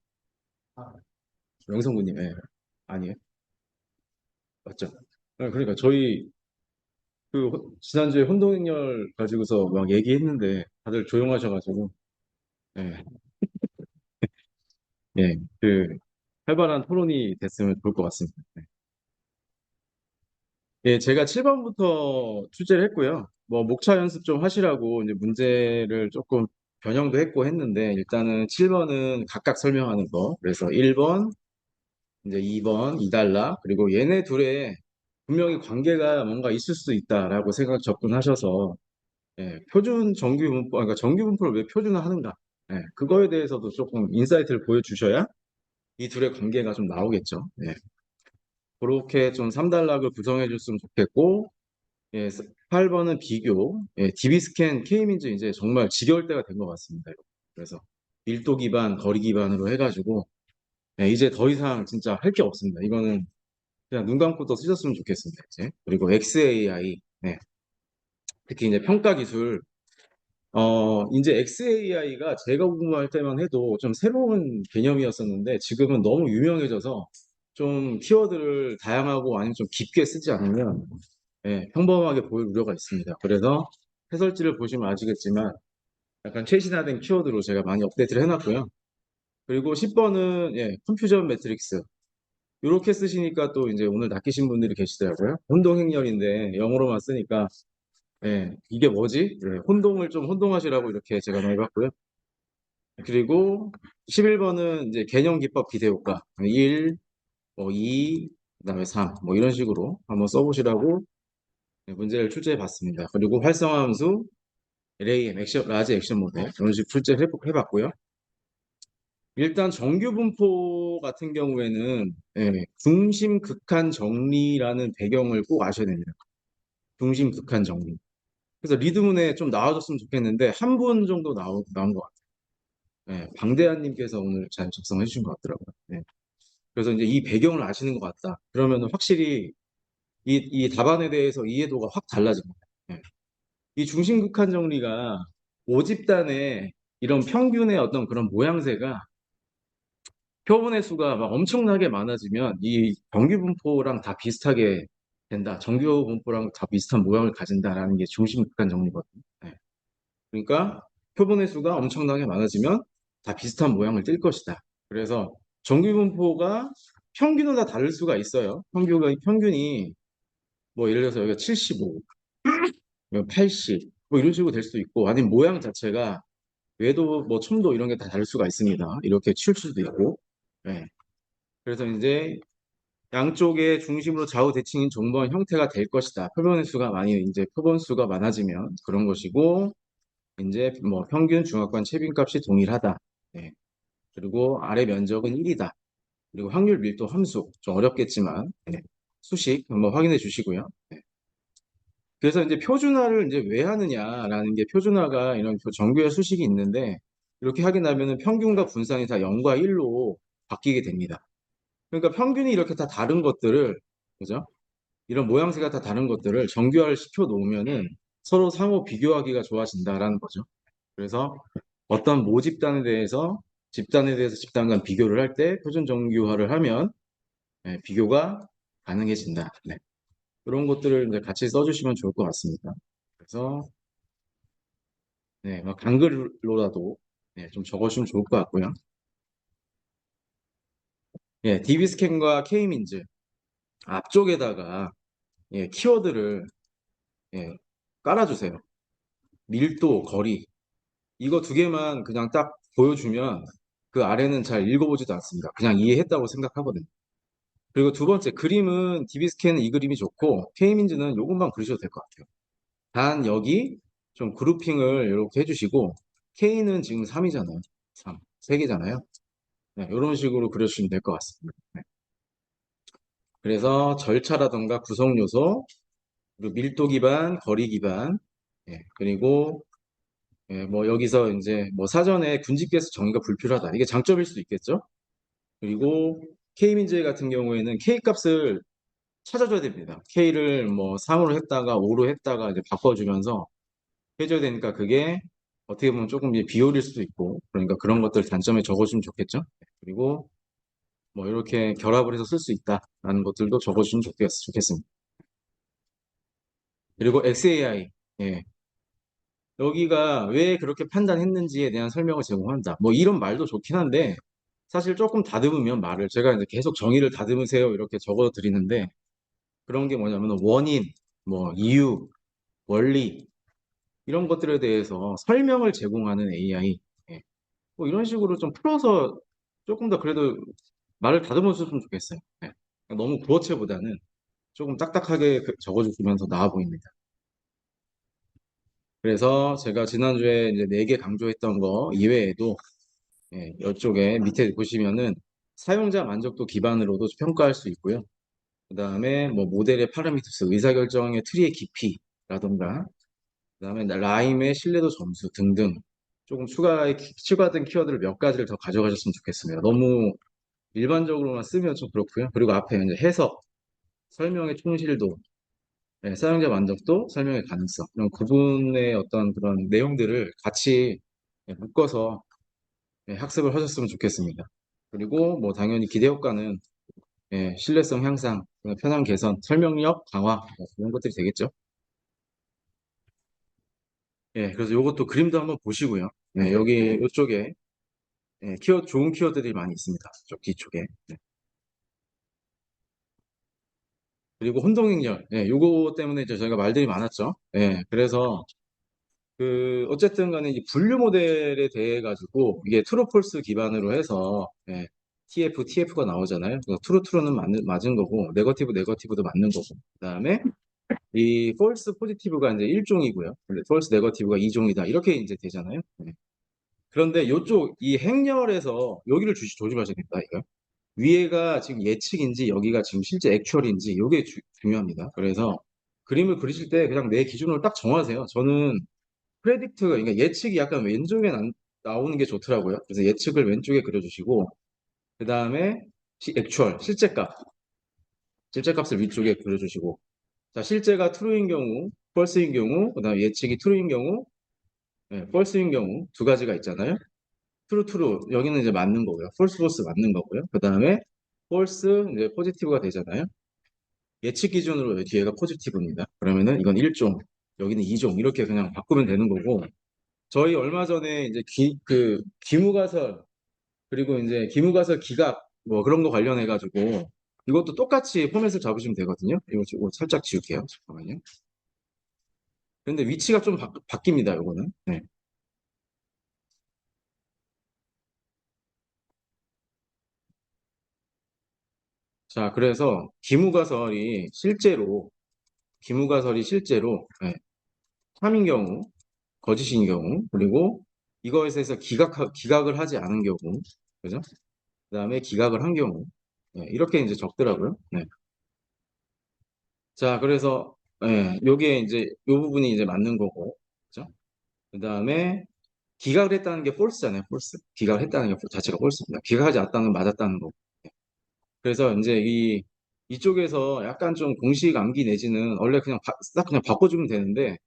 명성구님, 예. 아니에요? 맞죠? 그러니까 저희 지난주에 혼동행렬 가지고서 막 얘기했는데 다들 조용하셔가지고 예, 예, 활발한 토론이 됐으면 좋을 것 같습니다. 네. 예, 제가 7번부터 출제를 했고요. 뭐 목차 연습 좀 하시라고 이제 문제를 조금 변형도 했고 했는데 일단은 7번은 각각 설명하는 거. 그래서 1번, 이제 2번, 2달러 그리고 얘네 둘의 분명히 관계가 뭔가 있을 수도 있다라고 생각 접근하셔서 예, 표준 정규 분포, 그러니까 정규 분포를 왜 표준화하는가? 예, 그거에 대해서도 조금 인사이트를 보여주셔야 이 둘의 관계가 좀 나오겠죠. 예, 그렇게 좀 3단락을 구성해 줬으면 좋겠고, 예, 8번은 비교, 예, DB스캔 K민즈 이제 정말 지겨울 때가 된 것 같습니다. 그래서 밀도 기반, 거리 기반으로 해가지고, 예, 이제 더 이상 진짜 할 게 없습니다. 이거는 그냥 눈 감고 또 쓰셨으면 좋겠습니다. 이제. 그리고 XAI, 예, 특히 이제 평가 기술, 이제 XAI가 제가 공부할 때만 해도 좀 새로운 개념이었었는데 지금은 너무 유명해져서 좀 키워드를 다양하고 아니면 좀 깊게 쓰지 않으면 예, 평범하게 보일 우려가 있습니다. 그래서 해설지를 보시면 아시겠지만 약간 최신화된 키워드로 제가 많이 업데이트를 해놨고요. 그리고 10번은 예, 컴퓨전 매트릭스. 이렇게 쓰시니까 또 이제 오늘 낚이신 분들이 계시더라고요. 혼동행렬인데 영어로만 쓰니까 예, 이게 뭐지? 예, 혼동을 좀 혼동하시라고 이렇게 제가 넣어봤고요. 그리고 11번은 이제 개념 기법 비대효과 1, 뭐 2, 그다음에 3, 뭐 이런 식으로 한번 써보시라고 문제를 출제해 봤습니다. 그리고 활성화 함수, RAM, 액션, 라지 액션 모델 이런 식으로 출제를 해봤고요. 일단 정규 분포 같은 경우에는 예, 중심 극한 정리라는 배경을 꼭 아셔야 됩니다. 중심 극한 정리. 그래서 리드문에 좀 나와줬으면 좋겠는데 한 분 정도 나온 것 같아요. 예, 방대한님께서 오늘 잘 작성해 주신 것 같더라고요. 예. 그래서 이제 이 배경을 아시는 것 같다. 그러면 확실히 이 답안에 대해서 이해도가 확 달라집니다. 예. 이 중심극한 정리가 모집단의 이런 평균의 어떤 그런 모양새가 표본의 수가 막 엄청나게 많아지면 이 정규 분포랑 다 비슷하게 된다. 정규 분포랑 다 비슷한 모양을 가진다라는 게 중심극한 정리거든요. 예. 그러니까 표본의 수가 엄청나게 많아지면 다 비슷한 모양을 띌 것이다. 그래서 정규 분포가 평균은 다 다를 수가 있어요. 평균이 뭐 예를 들어서 여기가 75, 80, 뭐 이런 식으로 될 수도 있고 아니면 모양 자체가 외도 뭐 첨도 이런 게 다 다를 수가 있습니다. 이렇게 치울 수도 있고. 예. 그래서 이제 양쪽의 중심으로 좌우 대칭인 정보원 형태가 될 것이다. 표본의 수가 많이 이제 표본 수가 많아지면 그런 것이고 이제 뭐 평균 중압관 채빈값이 동일하다. 예. 그리고 아래 면적은 1이다. 그리고 확률 밀도 함수 좀 어렵겠지만 예. 수식 한번 확인해 주시고요. 예. 그래서 이제 표준화를 이제 왜 하느냐라는 게 표준화가 이런 정규의 수식이 있는데 이렇게 하게 되면은 평균과 분산이 다 0과 1로 바뀌게 됩니다. 그러니까 평균이 이렇게 다 다른 것들을 그죠? 이런 모양새가 다 다른 것들을 정규화를 시켜 놓으면은 서로 상호 비교하기가 좋아진다라는 거죠. 그래서 어떤 집단에 대해서 집단 간 비교를 할 때 표준 정규화를 하면 비교가 가능해진다. 네. 그런 것들을 이제 같이 써주시면 좋을 것 같습니다. 그래서 네, 막 한글로라도 네, 좀 적어주시면 좋을 것 같고요. 예, DB스캔과 K민즈 앞쪽에다가 예, 키워드를 예, 깔아주세요. 밀도, 거리 이거 두 개만 그냥 딱 보여주면 그 아래는 잘 읽어보지도 않습니다. 그냥 이해했다고 생각하거든요. 그리고 두 번째 그림은 DB스캔은 이 그림이 좋고 K민즈는 요것만 그리셔도 될 것 같아요. 단 여기 좀 그룹핑을 이렇게 해주시고 K는 지금 3이잖아요. 3, 3개잖아요. 네, 이런 식으로 그려주시면 될 것 같습니다. 네. 그래서 절차라던가 구성 요소, 그리고 밀도 기반, 거리 기반, 예, 그리고 예, 뭐 여기서 이제 뭐 사전에 군집계수 정의가 불필요하다. 이게 장점일 수도 있겠죠. 그리고 K민제 같은 경우에는 K 값을 찾아줘야 됩니다. K를 뭐 3으로 했다가 5로 했다가 이제 바꿔주면서 해줘야 되니까 그게 어떻게 보면 조금 이제 비효일 수도 있고 그러니까 그런 것들 단점에 적어주면 좋겠죠. 그리고 뭐 이렇게 결합을 해서 쓸 수 있다라는 것들도 적어주면 좋겠습니다. 그리고 XAI 예. 여기가 왜 그렇게 판단했는지에 대한 설명을 제공한다. 뭐 이런 말도 좋긴 한데 사실 조금 다듬으면 말을 제가 이제 계속 정의를 다듬으세요 이렇게 적어 드리는데 그런 게 뭐냐면 원인, 뭐 이유, 원리 이런 것들에 대해서 설명을 제공하는 AI 예. 뭐 이런 식으로 좀 풀어서 조금 더 그래도 말을 다듬어 줬으면 좋겠어요. 예. 너무 구어체보다는 조금 딱딱하게 적어주시면 더 나아 보입니다. 그래서 제가 지난주에 이제 4개 강조했던 거 이외에도 예, 이쪽에 밑에 보시면은 사용자 만족도 기반으로도 평가할 수 있고요. 그 다음에 뭐 모델의 파라미터스, 의사결정의 트리의 깊이라던가, 그 다음에 라임의 신뢰도 점수 등등 조금 추가된 키워드를 몇 가지를 더 가져가셨으면 좋겠습니다. 너무 일반적으로만 쓰면 좀 그렇고요. 그리고 앞에 이제 해석, 설명의 충실도, 예, 사용자 만족도, 설명의 가능성 이런 구분의 어떤 그런 내용들을 같이 예, 묶어서 예, 학습을 하셨으면 좋겠습니다. 그리고 뭐 당연히 기대 효과는 예, 신뢰성 향상, 편향 개선, 설명력 강화 뭐 이런 것들이 되겠죠. 예, 그래서 이것도 그림도 한번 보시고요. 예, 여기 이쪽에 예, 좋은 키워드들이 많이 있습니다. 저 뒤쪽에. 네. 그리고 혼동행렬, 예, 요거 때문에 이제 저희가 말들이 많았죠. 예, 그래서 그 어쨌든 간에 이 분류 모델에 대해 가지고 이게 트루폴스 기반으로 해서 예, TF가 나오잖아요. 그래서 트루는 맞은 거고 네거티브도 맞는 거고. 그다음에 이 폴스 포지티브가 이제 1종이고요. 폴스 네거티브가 2종이다. 이렇게 이제 되잖아요. 네. 그런데 요쪽 이 행렬에서 여기를 조심하셔야 됩니다. 이거. 위에가 지금 예측인지 여기가 지금 실제 액츄얼인지 이게 중요합니다. 그래서 그림을 그리실 때 그냥 내 기준으로 딱 정하세요. 저는 프레딕트가 그러니까 예측이 약간 왼쪽에 나오는 게 좋더라고요. 그래서 예측을 왼쪽에 그려주시고 그 다음에 액츄얼 실제 값을 위쪽에 그려주시고 자 실제가 true인 경우, false인 경우, 그다음에 예측이 true인 경우, false인 경우 두 가지가 있잖아요. true 여기는 이제 맞는 거고요. false 맞는 거고요. 그다음에 false 이제 positive가 되잖아요. 예측 기준으로 뒤에가 positive입니다. 그러면은 이건 1종, 여기는 2종 이렇게 그냥 바꾸면 되는 거고 저희 얼마 전에 이제 기무가설 그리고 이제 기무가설 기각 뭐 그런 거 관련해 가지고 이것도 똑같이 포맷을 잡으시면 되거든요. 이거 살짝 지울게요. 잠깐만요. 근데 위치가 좀 바뀝니다. 요거는. 네. 자, 그래서 기무가설이 실제로 네, 참인 경우, 거짓인 경우, 그리고 이거에 대해서 기각을 하지 않은 경우, 그죠? 그다음에 기각을 한 경우, 네, 이렇게 이제 적더라고요. 네. 자, 그래서 요게 이제 요 부분이 이제 맞는 거고, 그죠? 그다음에 기각을 했다는 게 false잖아요, false. 기각을 했다는 게 자체가 false입니다. 기각하지 않았다는 건 맞았다는 거고. 그래서 이제 이쪽에서 약간 좀 공식 암기 내지는 원래 그냥 싹 그냥 바꿔주면 되는데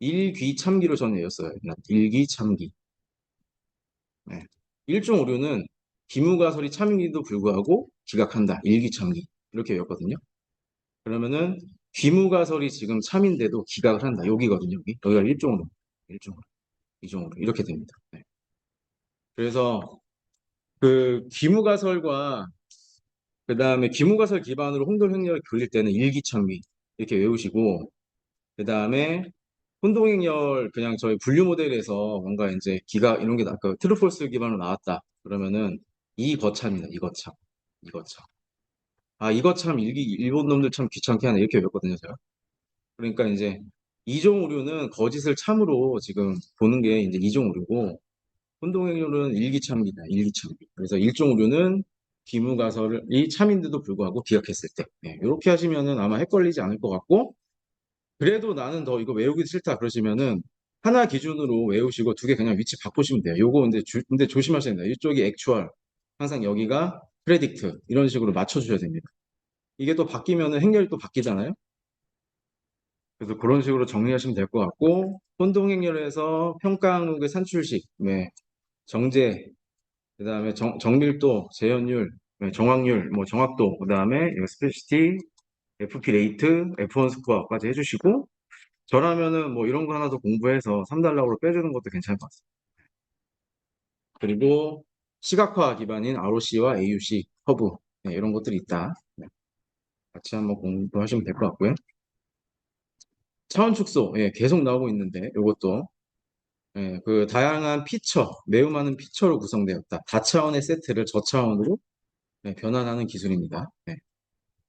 일귀참기로 저는 외웠어요. 그냥 일귀참기. 네. 일종 오류는 기무가설이 참인기도 불구하고 기각한다. 일귀참기. 이렇게 외웠거든요. 그러면은 귀무가설이 지금 참인데도 기각을 한다. 여기거든요. 여기가 일종으로, 일종으로, 이종으로 이렇게 됩니다. 네. 그래서 그 귀무가설과 그 다음에 기무가설 기반으로 혼동행렬 돌릴 때는 일기천미 이렇게 외우시고, 그 다음에 혼동행렬 그냥 저희 분류 모델에서 뭔가 이제 기가 이런 게 그 트루폴스 기반으로 나왔다. 그러면은 이거참입니다. 이거참. 이거참. 아, 이거참 일본 놈들 참 귀찮게 하네. 이렇게 외웠거든요, 제가. 그러니까 이제 이종 오류는 거짓을 참으로 지금 보는 게 이제 이종 오류고, 혼동행렬은 일기참입니다. 일기참. 그래서 일종 오류는 기무가설을 이 참인데도 불구하고 기각했을 때. 네, 이렇게 하시면은 아마 헷갈리지 않을 것 같고, 그래도 나는 더 이거 외우기 싫다 그러시면은 하나 기준으로 외우시고 두 개 그냥 위치 바꾸시면 돼요. 요거 근데 조심하셔야 됩니다. 이쪽이 액추얼, 항상 여기가 프레딕트 이런 식으로 맞춰주셔야 됩니다. 이게 또 바뀌면은 행렬이 또 바뀌잖아요. 그래서 그런 식으로 정리하시면 될 것 같고, 혼동행렬에서 평가 항목의 산출식, 네, 정제, 그다음에 정밀도, 재현율, 네, 정확률, 뭐 정확도, 그다음에 스페시티, FP 레이트, F1 스코어까지 해주시고, 저라면은 뭐 이런 거 하나 더 공부해서 3달러로 빼주는 것도 괜찮을 것 같습니다. 그리고 시각화 기반인 ROC와 AUC, 허브, 네, 이런 것들이 있다. 네, 같이 한번 공부하시면 될 것 같고요. 차원 축소, 예, 계속 나오고 있는데 이것도 예, 그 다양한 피처, 매우 많은 피처로 구성되었다. 다차원의 세트를 저차원으로 네, 변환하는 기술입니다. 네.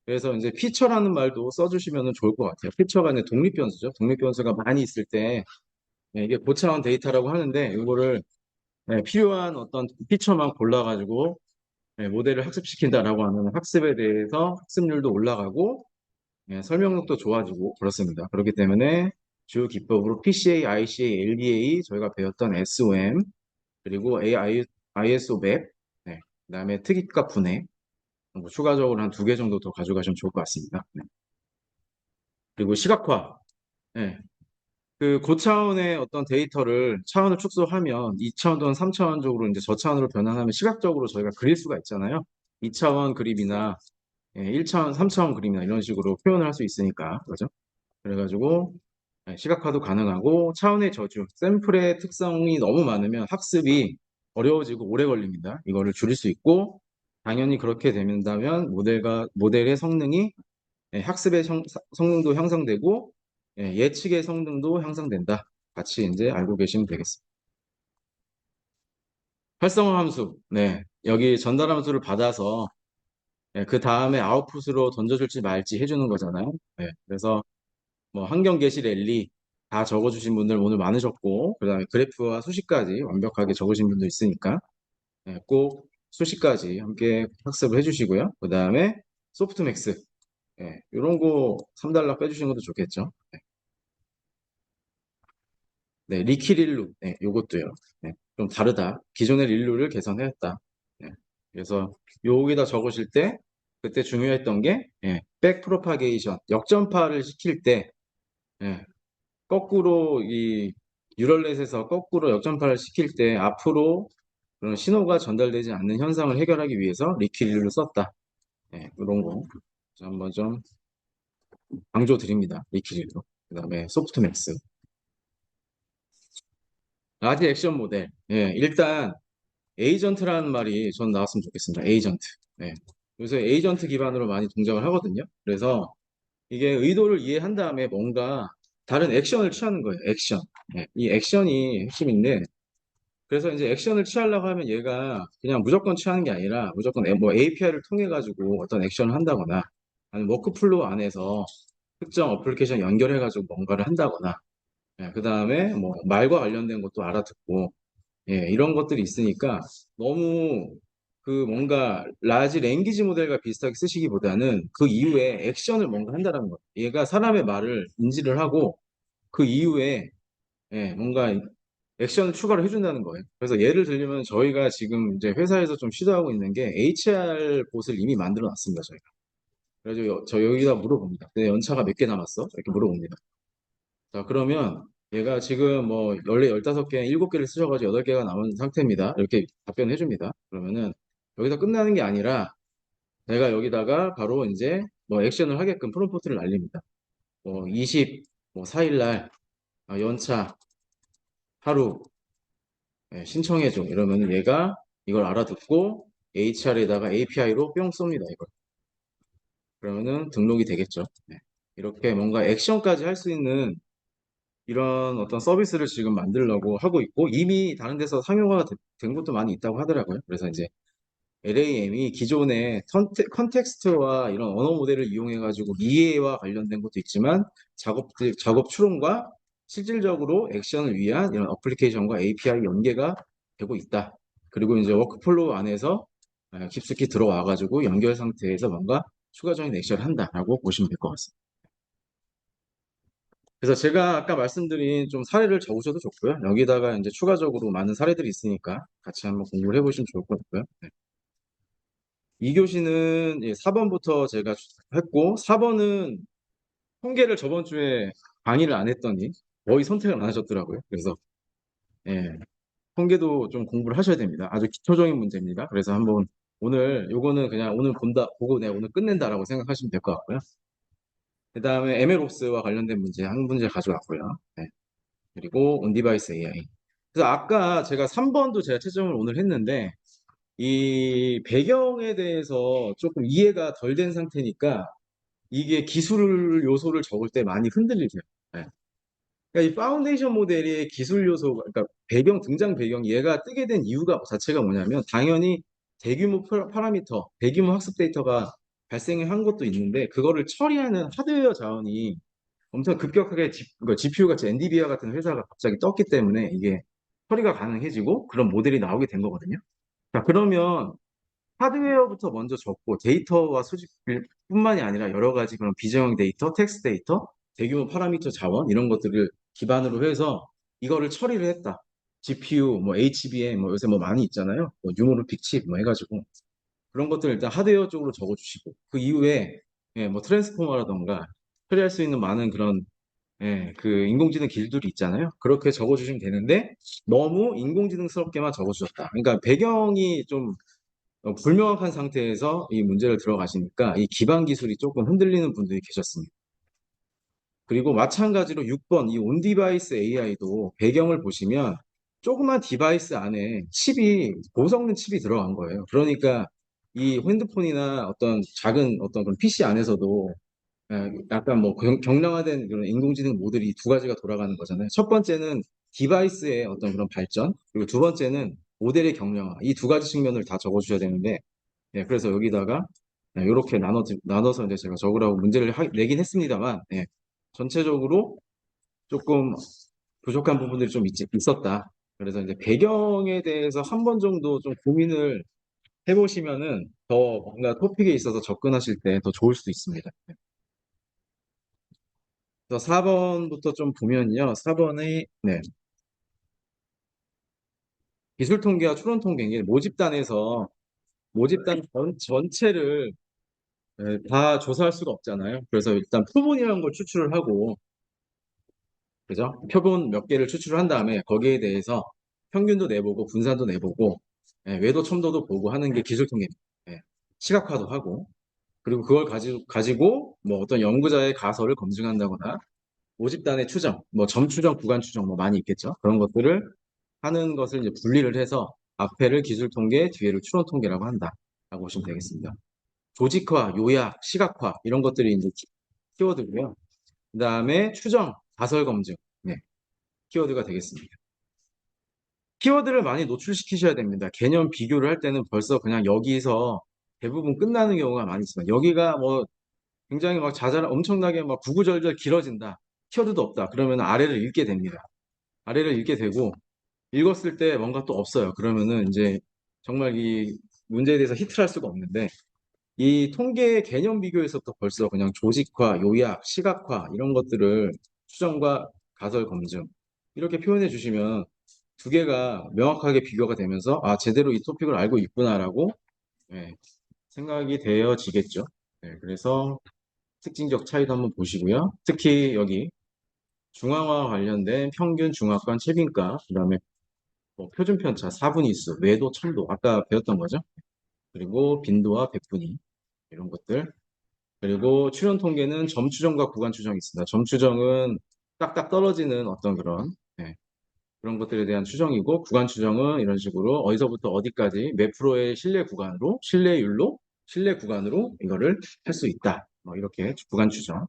그래서 이제 피처라는 말도 써주시면 좋을 것 같아요. 피처가 이제 독립변수죠. 독립변수가 많이 있을 때 네, 이게 고차원 데이터라고 하는데 이거를 네, 필요한 어떤 피처만 골라가지고 네, 모델을 학습시킨다라고 하면 학습에 대해서 학습률도 올라가고 네, 설명력도 좋아지고 그렇습니다. 그렇기 때문에 주요 기법으로 PCA, ICA, LBA 저희가 배웠던 SOM 그리고 ISO 맵 네, 그다음에 특이값 분해 뭐 추가적으로 한 두 개 정도 더 가져가시면 좋을 것 같습니다. 네. 그리고 시각화 네, 그 고차원의 어떤 데이터를 차원을 축소하면 2차원 또는 3차원적으로 이제 저차원으로 변환하면 시각적으로 저희가 그릴 수가 있잖아요. 2차원 그림이나 1차원, 3차원 그림이나 이런 식으로 표현을 할 수 있으니까. 그죠? 그래가지고 시각화도 가능하고 차원의 저주, 샘플의 특성이 너무 많으면 학습이 어려워지고 오래 걸립니다. 이거를 줄일 수 있고 당연히 그렇게 된다면 모델의 성능이 학습의 성능도 향상되고 예측의 성능도 향상된다. 같이 이제 알고 계시면 되겠습니다. 활성화 함수. 네. 여기 전달 함수를 받아서 그 다음에 아웃풋으로 던져줄지 말지 해주는 거잖아요. 네. 그래서 뭐 환경 게시 랠리 다 적어주신 분들 오늘 많으셨고, 그 다음에 그래프와 수식까지 완벽하게 적으신 분도 있으니까 꼭 수식까지 함께 학습을 해주시고요. 그 다음에 소프트맥스 이런 거 3달러 빼주시는 것도 좋겠죠. 네. 네, 리키릴루, 네, 요것도요. 네, 좀 다르다. 기존의 릴루를 개선했다. 네, 그래서 여기다 적으실 때 그때 중요했던 게 백 프로파게이션, 역전파를 시킬 때 예, 거꾸로 이 뉴럴넷에서 거꾸로 역전파를 시킬 때 앞으로 그런 신호가 전달되지 않는 현상을 해결하기 위해서 리키릴루를 썼다. 이런 거 한번 좀 강조드립니다. 리키릴루. 그다음에 소프트맥스. 라지 액션 모델. 일단 에이전트라는 말이 전 나왔으면 좋겠습니다. 에이전트. 네. 요새 에이전트 기반으로 많이 동작을 하거든요. 그래서 이게 의도를 이해한 다음에 뭔가 다른 액션을 취하는 거예요. 액션. 이 액션이 핵심인데, 그래서 이제 액션을 취하려고 하면 얘가 그냥 무조건 취하는 게 아니라 무조건 뭐 API를 통해 가지고 어떤 액션을 한다거나 아니면 워크플로우 안에서 특정 어플리케이션 연결해 가지고 뭔가를 한다거나 그 다음에 뭐 말과 관련된 것도 알아듣고 이런 것들이 있으니까 너무 그 뭔가 라지 랭귀지 모델과 비슷하게 쓰시기보다는 그 이후에 액션을 뭔가 한다는 거예요. 얘가 사람의 말을 인지를 하고 그 이후에 뭔가 액션을 추가로 해준다는 거예요. 그래서 예를 들면 저희가 지금 이제 회사에서 좀 시도하고 있는 게 HR 봇을 이미 만들어 놨습니다, 저희가. 그래서 저 여기다 물어봅니다. 내 연차가 몇 개 남았어? 이렇게 물어봅니다. 자, 그러면 얘가 지금 뭐 원래 15개, 7개를 쓰셔가지고 8개가 남은 상태입니다. 이렇게 답변해 줍니다. 그러면은 여기서 끝나는 게 아니라 내가 여기다가 바로 이제 뭐 액션을 하게끔 프롬프트를 날립니다. 뭐 20, 뭐 4일 날 연차 하루 신청해 줘. 이러면 얘가 이걸 알아듣고 HR에다가 API로 뿅 쏩니다. 이걸. 그러면은 등록이 되겠죠. 네. 이렇게 뭔가 액션까지 할 수 있는 이런 어떤 서비스를 지금 만들려고 하고 있고 이미 다른 데서 상용화가 된 것도 많이 있다고 하더라고요. 그래서 이제 LAM이 기존의 컨텍스트와 이런 언어 모델을 이용해가지고 이해와 관련된 것도 있지만 작업 추론과 실질적으로 액션을 위한 이런 어플리케이션과 API 연계가 되고 있다. 그리고 이제 워크플로우 안에서 깊숙이 들어와가지고 연결 상태에서 뭔가 추가적인 액션을 한다라고 보시면 될 것 같습니다. 그래서 제가 아까 말씀드린 좀 사례를 적으셔도 좋고요. 여기다가 이제 추가적으로 많은 사례들이 있으니까 같이 한번 공부를 해보시면 좋을 것 같고요. 네. 2교시는 4번부터 제가 했고, 4번은 통계를 저번 주에 강의를 안 했더니 거의 선택을 안 하셨더라고요. 그래서, 예, 통계도 좀 공부를 하셔야 됩니다. 아주 기초적인 문제입니다. 그래서 한번 오늘, 요거는 그냥 오늘 보고 내가 오늘 끝낸다라고 생각하시면 될 것 같고요. 그 다음에 MLOps와 관련된 문제 한 문제 가져왔고요. 네. 그리고 온디바이스 AI. 그래서 아까 제가 3번도 제가 채점을 오늘 했는데, 이 배경에 대해서 조금 이해가 덜 된 상태니까 이게 기술 요소를 적을 때 많이 흔들리세요. 네. 그러니까 이 파운데이션 모델의 기술 요소, 그러니까 등장 배경, 얘가 뜨게 된 이유가 자체가 뭐냐면 당연히 대규모 파라미터, 대규모 학습 데이터가 발생한 것도 있는데 그거를 처리하는 하드웨어 자원이 엄청 급격하게 그러니까 GPU 같이 엔비디아 같은 회사가 갑자기 떴기 때문에 이게 처리가 가능해지고 그런 모델이 나오게 된 거거든요. 자, 그러면 하드웨어부터 먼저 적고 데이터와 수집뿐만이 아니라 여러 가지 그런 비정형 데이터, 텍스트 데이터, 대규모 파라미터 자원 이런 것들을 기반으로 해서 이거를 처리를 했다. GPU, 뭐 HBM, 뭐 요새 뭐 많이 있잖아요. 뭐 뉴모르픽 칩 뭐 해가지고 그런 것들을 일단 하드웨어 쪽으로 적어주시고 그 이후에 뭐 트랜스포머라던가 처리할 수 있는 많은 그런 그 인공지능 기술들이 있잖아요. 그렇게 적어주시면 되는데 너무 인공지능스럽게만 적어주셨다. 그러니까 배경이 좀 불명확한 상태에서 이 문제를 들어가시니까 이 기반 기술이 조금 흔들리는 분들이 계셨습니다. 그리고 마찬가지로 6번 이 온디바이스 AI도 배경을 보시면 조그만 디바이스 안에 고성능 칩이 들어간 거예요. 그러니까 이 핸드폰이나 어떤 작은 어떤 그런 PC 안에서도 약간 뭐 경량화된 그런 인공지능 모델이 두 가지가 돌아가는 거잖아요. 첫 번째는 디바이스의 어떤 그런 발전, 그리고 두 번째는 모델의 경량화. 이 두 가지 측면을 다 적어주셔야 되는데 그래서 여기다가 이렇게 나눠서 이제 제가 적으라고 문제를 내긴 했습니다만, 전체적으로 조금 부족한 부분들이 좀 있었다. 그래서 이제 배경에 대해서 한 번 정도 좀 고민을 해보시면은 더 뭔가 토픽에 있어서 접근하실 때 더 좋을 수도 있습니다. 그래서 4번부터 좀 보면요. 4번의, 기술 통계와 추론 통계, 이게 모집단 전체를 다 조사할 수가 없잖아요. 그래서 일단 표본이라는 걸 추출을 하고, 그죠? 표본 몇 개를 추출을 한 다음에 거기에 대해서 평균도 내보고 분산도 내보고 외도 첨도도 보고 하는 게 기술 통계입니다. 시각화도 하고 그리고 그걸 가지고 뭐 어떤 연구자의 가설을 검증한다거나 모집단의 추정, 뭐 점 추정, 구간 추정 뭐 많이 있겠죠. 그런 것들을 하는 것을 이제 분리를 해서 앞에를 기술 통계, 뒤에를 추론 통계라고 한다라고 보시면 되겠습니다. 조직화, 요약, 시각화 이런 것들이 이제 키워드고요. 그 다음에 추정, 가설 검증, 키워드가 되겠습니다. 키워드를 많이 노출시키셔야 됩니다. 개념 비교를 할 때는 벌써 그냥 여기서 대부분 끝나는 경우가 많이 있습니다. 여기가 뭐 굉장히 막 엄청나게 막 구구절절 길어진다. 키워드도 없다. 그러면 아래를 읽게 됩니다. 아래를 읽게 되고 읽었을 때 뭔가 또 없어요. 그러면은 이제 정말 이 문제에 대해서 히트를 할 수가 없는데 이 통계 개념 비교에서부터 벌써 그냥 조직화, 요약, 시각화 이런 것들을 추정과 가설 검증 이렇게 표현해 주시면 두 개가 명확하게 비교가 되면서 아 제대로 이 토픽을 알고 있구나라고 생각이 되어지겠죠. 그래서 특징적 차이도 한번 보시고요. 특히 여기 중앙화 관련된 평균, 중압관, 채빈가, 그다음에 뭐 표준편차, 사분위수, 외도, 첨도 아까 배웠던 거죠. 그리고 빈도와 백분위 이런 것들. 그리고 출현 통계는 점 추정과 구간 추정이 있습니다. 점 추정은 딱딱 떨어지는 어떤 그런 것들에 대한 추정이고 구간 추정은 이런 식으로 어디서부터 어디까지 몇 프로의 신뢰 구간으로 신뢰율로 신뢰 구간으로 이거를 할 수 있다. 뭐 이렇게 구간 추정.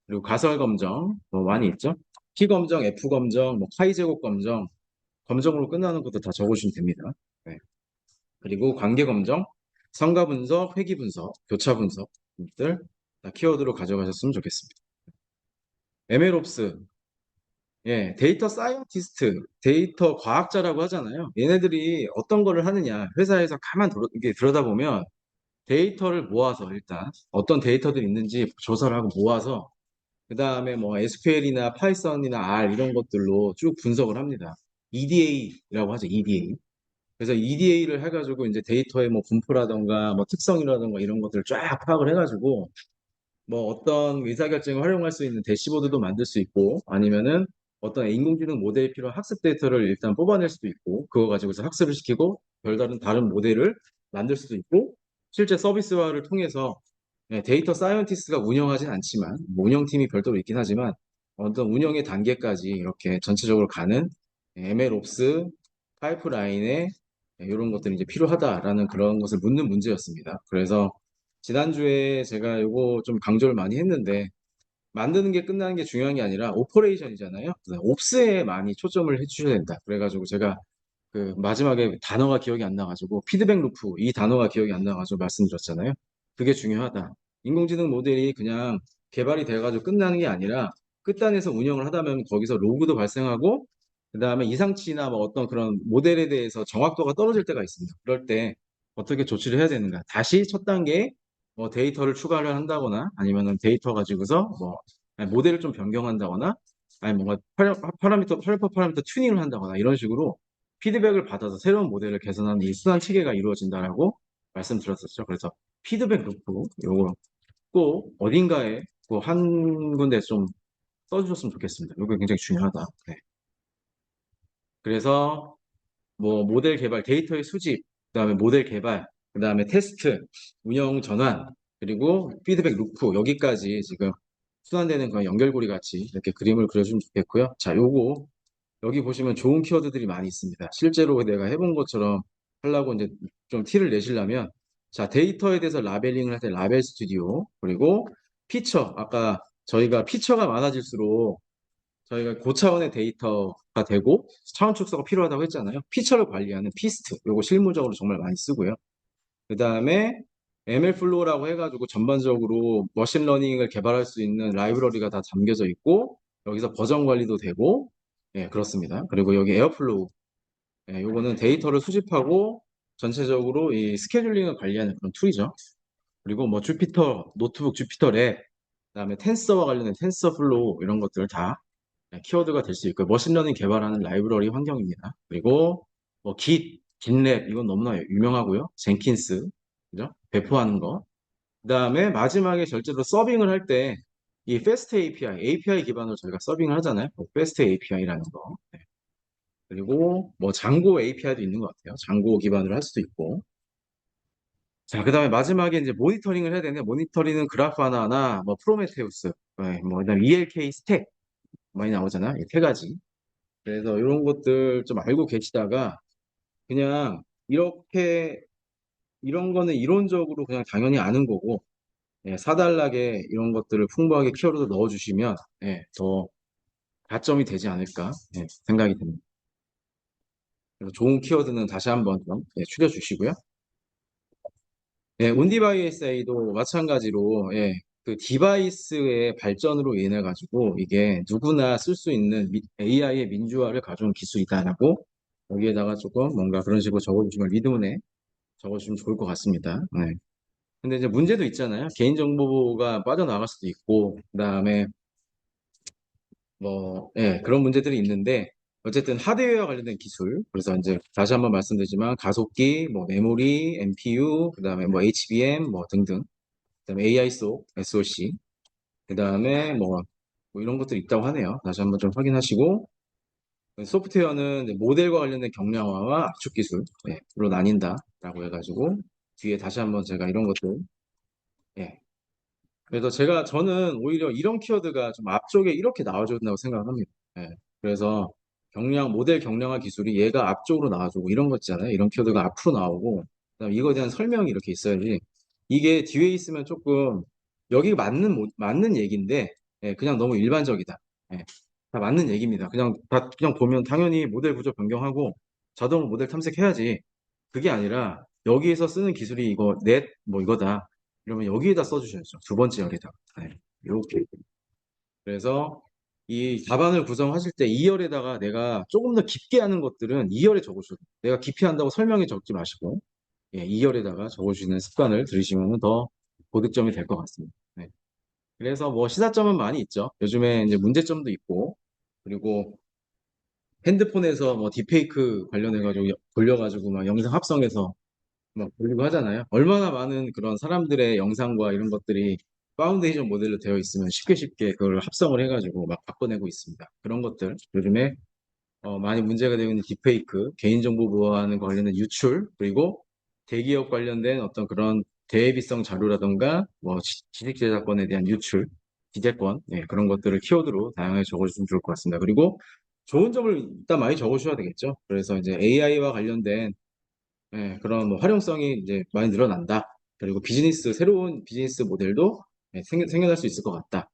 그리고 가설 검정 뭐 많이 있죠. P 검정, F 검정, 뭐 카이 제곱 검정, 검정으로 끝나는 것도 다 적어주시면 됩니다. 네. 그리고 관계 검정, 성과 분석, 회귀 분석, 교차 분석들 다 키워드로 가져가셨으면 좋겠습니다. MLOps, 예, 데이터 사이언티스트, 데이터 과학자라고 하잖아요. 얘네들이 어떤 거를 하느냐, 회사에서 이렇게 들여다보면 데이터를 모아서 일단 어떤 데이터들이 있는지 조사를 하고 모아서 그 다음에 뭐 SQL이나 파이썬이나 R 이런 것들로 쭉 분석을 합니다. EDA라고 하죠, EDA. 그래서 EDA를 해가지고 이제 데이터의 뭐 분포라던가 뭐 특성이라던가 이런 것들을 쫙 파악을 해가지고 뭐 어떤 의사결정에 활용할 수 있는 대시보드도 만들 수 있고 아니면은 어떤 인공지능 모델이 필요한 학습 데이터를 일단 뽑아낼 수도 있고 그거 가지고서 학습을 시키고 별다른 다른 모델을 만들 수도 있고 실제 서비스화를 통해서 데이터 사이언티스트가 운영하진 않지만 뭐 운영팀이 별도로 있긴 하지만 어떤 운영의 단계까지 이렇게 전체적으로 가는 MLOps 파이프라인에 이런 것들이 이제 필요하다라는 그런 것을 묻는 문제였습니다. 그래서 지난주에 제가 이거 좀 강조를 많이 했는데 만드는 게 끝나는 게 중요한 게 아니라 오퍼레이션이잖아요. 그래서 옵스에 많이 초점을 해주셔야 된다. 그래가지고 제가 그 마지막에 단어가 기억이 안 나가지고 피드백 루프 이 단어가 기억이 안 나가지고 말씀드렸잖아요. 그게 중요하다. 인공지능 모델이 그냥 개발이 돼가지고 끝나는 게 아니라 끝단에서 운영을 하다 보면 거기서 로그도 발생하고 그다음에 이상치나 뭐 어떤 그런 모델에 대해서 정확도가 떨어질 때가 있습니다. 그럴 때 어떻게 조치를 해야 되는가? 다시 첫 단계에 뭐 데이터를 추가를 한다거나 아니면은 데이터 가지고서 뭐 아니, 모델을 좀 변경한다거나 아니 뭔가 펄퍼 파라미터 튜닝을 한다거나 이런 식으로 피드백을 받아서 새로운 모델을 개선하는 이 순환 체계가 이루어진다라고 말씀드렸었죠. 그래서 피드백 루프 요거 꼭 어딘가에 꼭 한 군데 좀 써주셨으면 좋겠습니다. 이거 굉장히 중요하다. 네. 그래서 뭐 모델 개발, 데이터의 수집, 그다음에 모델 개발, 그다음에 테스트, 운영 전환, 그리고 피드백 루프 여기까지 지금 순환되는 그런 연결고리 같이 이렇게 그림을 그려주면 좋겠고요. 자, 요거 여기 보시면 좋은 키워드들이 많이 있습니다. 실제로 내가 해본 것처럼 하려고 이제 좀 티를 내시려면 자, 데이터에 대해서 라벨링을 할 때 라벨 스튜디오 그리고 피처 아까 저희가 피처가 많아질수록 저희가 고차원의 데이터가 되고 차원 축소가 필요하다고 했잖아요. 피처를 관리하는 피스트 요거 실무적으로 정말 많이 쓰고요. 그 다음에 MLflow라고 해가지고 전반적으로 머신러닝을 개발할 수 있는 라이브러리가 다 담겨져 있고 여기서 버전 관리도 되고 예, 그렇습니다. 그리고 여기 에어플로우 요거는 데이터를 수집하고 전체적으로 이 스케줄링을 관리하는 그런 툴이죠. 그리고 뭐 주피터, 노트북 주피터 랩, 그다음에 텐서와 관련된 텐서플로우 이런 것들 다 키워드가 될 수 있고 머신러닝 개발하는 라이브러리 환경입니다. 그리고 뭐 깃랩 이건 너무나 유명하고요. 젠킨스 그죠? 배포하는 거. 그다음에 마지막에 실제로 서빙을 할 때 이 패스트 API 기반으로 저희가 서빙을 하잖아요. 패스트 API라는 거. 네. 그리고 뭐 장고 API도 있는 것 같아요. 장고 기반으로 할 수도 있고. 자, 그다음에 마지막에 이제 모니터링을 해야 되는데 모니터링은 그라파나나 뭐 프로메테우스, 뭐 그다음에 ELK 스택 많이 나오잖아요. 이 세 가지. 그래서 이런 것들 좀 알고 계시다가 그냥 이렇게 이런 거는 이론적으로 그냥 당연히 아는 거고 사달락에 이런 것들을 풍부하게 키워드 넣어주시면 더 가점이 되지 않을까 생각이 듭니다. 그래서 좋은 키워드는 다시 한번 좀 추려주시고요. 온디바이에스A도 마찬가지로 그 디바이스의 발전으로 인해 가지고 이게 누구나 쓸 수 있는 AI의 민주화를 가져온 기술이다라고 여기에다가 조금 뭔가 그런 식으로 적어주시면 리드문에 적어주시면 좋을 것 같습니다. 네. 근데 이제 문제도 있잖아요. 개인정보가 빠져나갈 수도 있고, 그다음에 뭐, 그런 문제들이 있는데, 어쨌든 하드웨어와 관련된 기술, 그래서 이제 다시 한번 말씀드리지만 가속기, 뭐 메모리, NPU, 그다음에 뭐 HBM, 뭐 등등, 그다음에 AI 속 SoC, 그다음에 뭐 이런 것들이 있다고 하네요. 다시 한번 좀 확인하시고, 소프트웨어는 이제 모델과 관련된 경량화와 압축 기술로 나뉜다라고 해가지고 뒤에 다시 한번 제가 이런 것들 예. 그래서 저는 오히려 이런 키워드가 좀 앞쪽에 이렇게 나와줘야 된다고 생각을 합니다. 예. 그래서 모델 경량화 기술이 얘가 앞쪽으로 나와주고 이런 거 있잖아요. 이런 키워드가 앞으로 나오고 그다음에 이거에 대한 설명이 이렇게 있어야지 이게 뒤에 있으면 조금 여기 맞는 얘기인데, 예, 그냥 너무 일반적이다. 예, 다 맞는 얘기입니다. 그냥 보면 당연히 모델 구조 변경하고 자동 모델 탐색해야지. 그게 아니라 여기에서 쓰는 기술이 이거 넷 뭐 이거다. 이러면 여기에다 써주셔야죠. 두 번째 열에다가. 네, 이렇게. 그래서 이 답안을 구성하실 때 2열에다가 내가 조금 더 깊게 하는 것들은 2열에 적으셔도 돼요. 내가 깊이 한다고 설명에 적지 마시고, 예, 2열에다가 적어주시는 습관을 들이시면 더 고득점이 될 것 같습니다. 네. 그래서 뭐 시사점은 많이 있죠. 요즘에 이제 문제점도 있고, 그리고 핸드폰에서 뭐 딥페이크 관련해가지고 돌려가지고 막 영상 합성해서 막 올리고 하잖아요. 얼마나 많은 그런 사람들의 영상과 이런 것들이 파운데이션 모델로 되어 있으면 쉽게 쉽게 그걸 합성을 해가지고 막 바꿔내고 있습니다. 그런 것들 요즘에 많이 문제가 되고 있는 딥페이크, 개인정보 보호하는 관련된 유출, 그리고 대기업 관련된 어떤 그런 대비성 자료라던가 뭐 지식재산권에 대한 유출, 기재권, 예, 그런 것들을 키워드로 다양하게 적어주시면 좋을 것 같습니다. 그리고 좋은 점을 일단 많이 적으셔야 되겠죠. 그래서 이제 AI와 관련된 예, 그런 뭐 활용성이 이제 많이 늘어난다. 그리고 새로운 비즈니스 모델도 생겨날 수 있을 것 같다.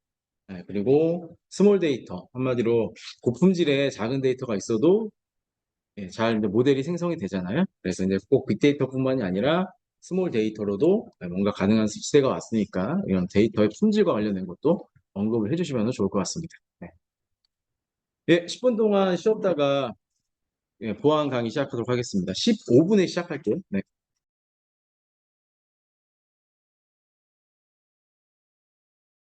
예, 그리고 스몰 데이터, 한마디로 고품질의 작은 데이터가 있어도 예, 잘 이제 모델이 생성이 되잖아요. 그래서 이제 꼭 빅데이터뿐만이 아니라 스몰 데이터로도 뭔가 가능한 시대가 왔으니까 이런 데이터의 품질과 관련된 것도 언급을 해주시면 좋을 것 같습니다. 네. 예, 10분 동안 쉬었다가 예, 보안 강의 시작하도록 하겠습니다. 15분에 시작할게요. 네.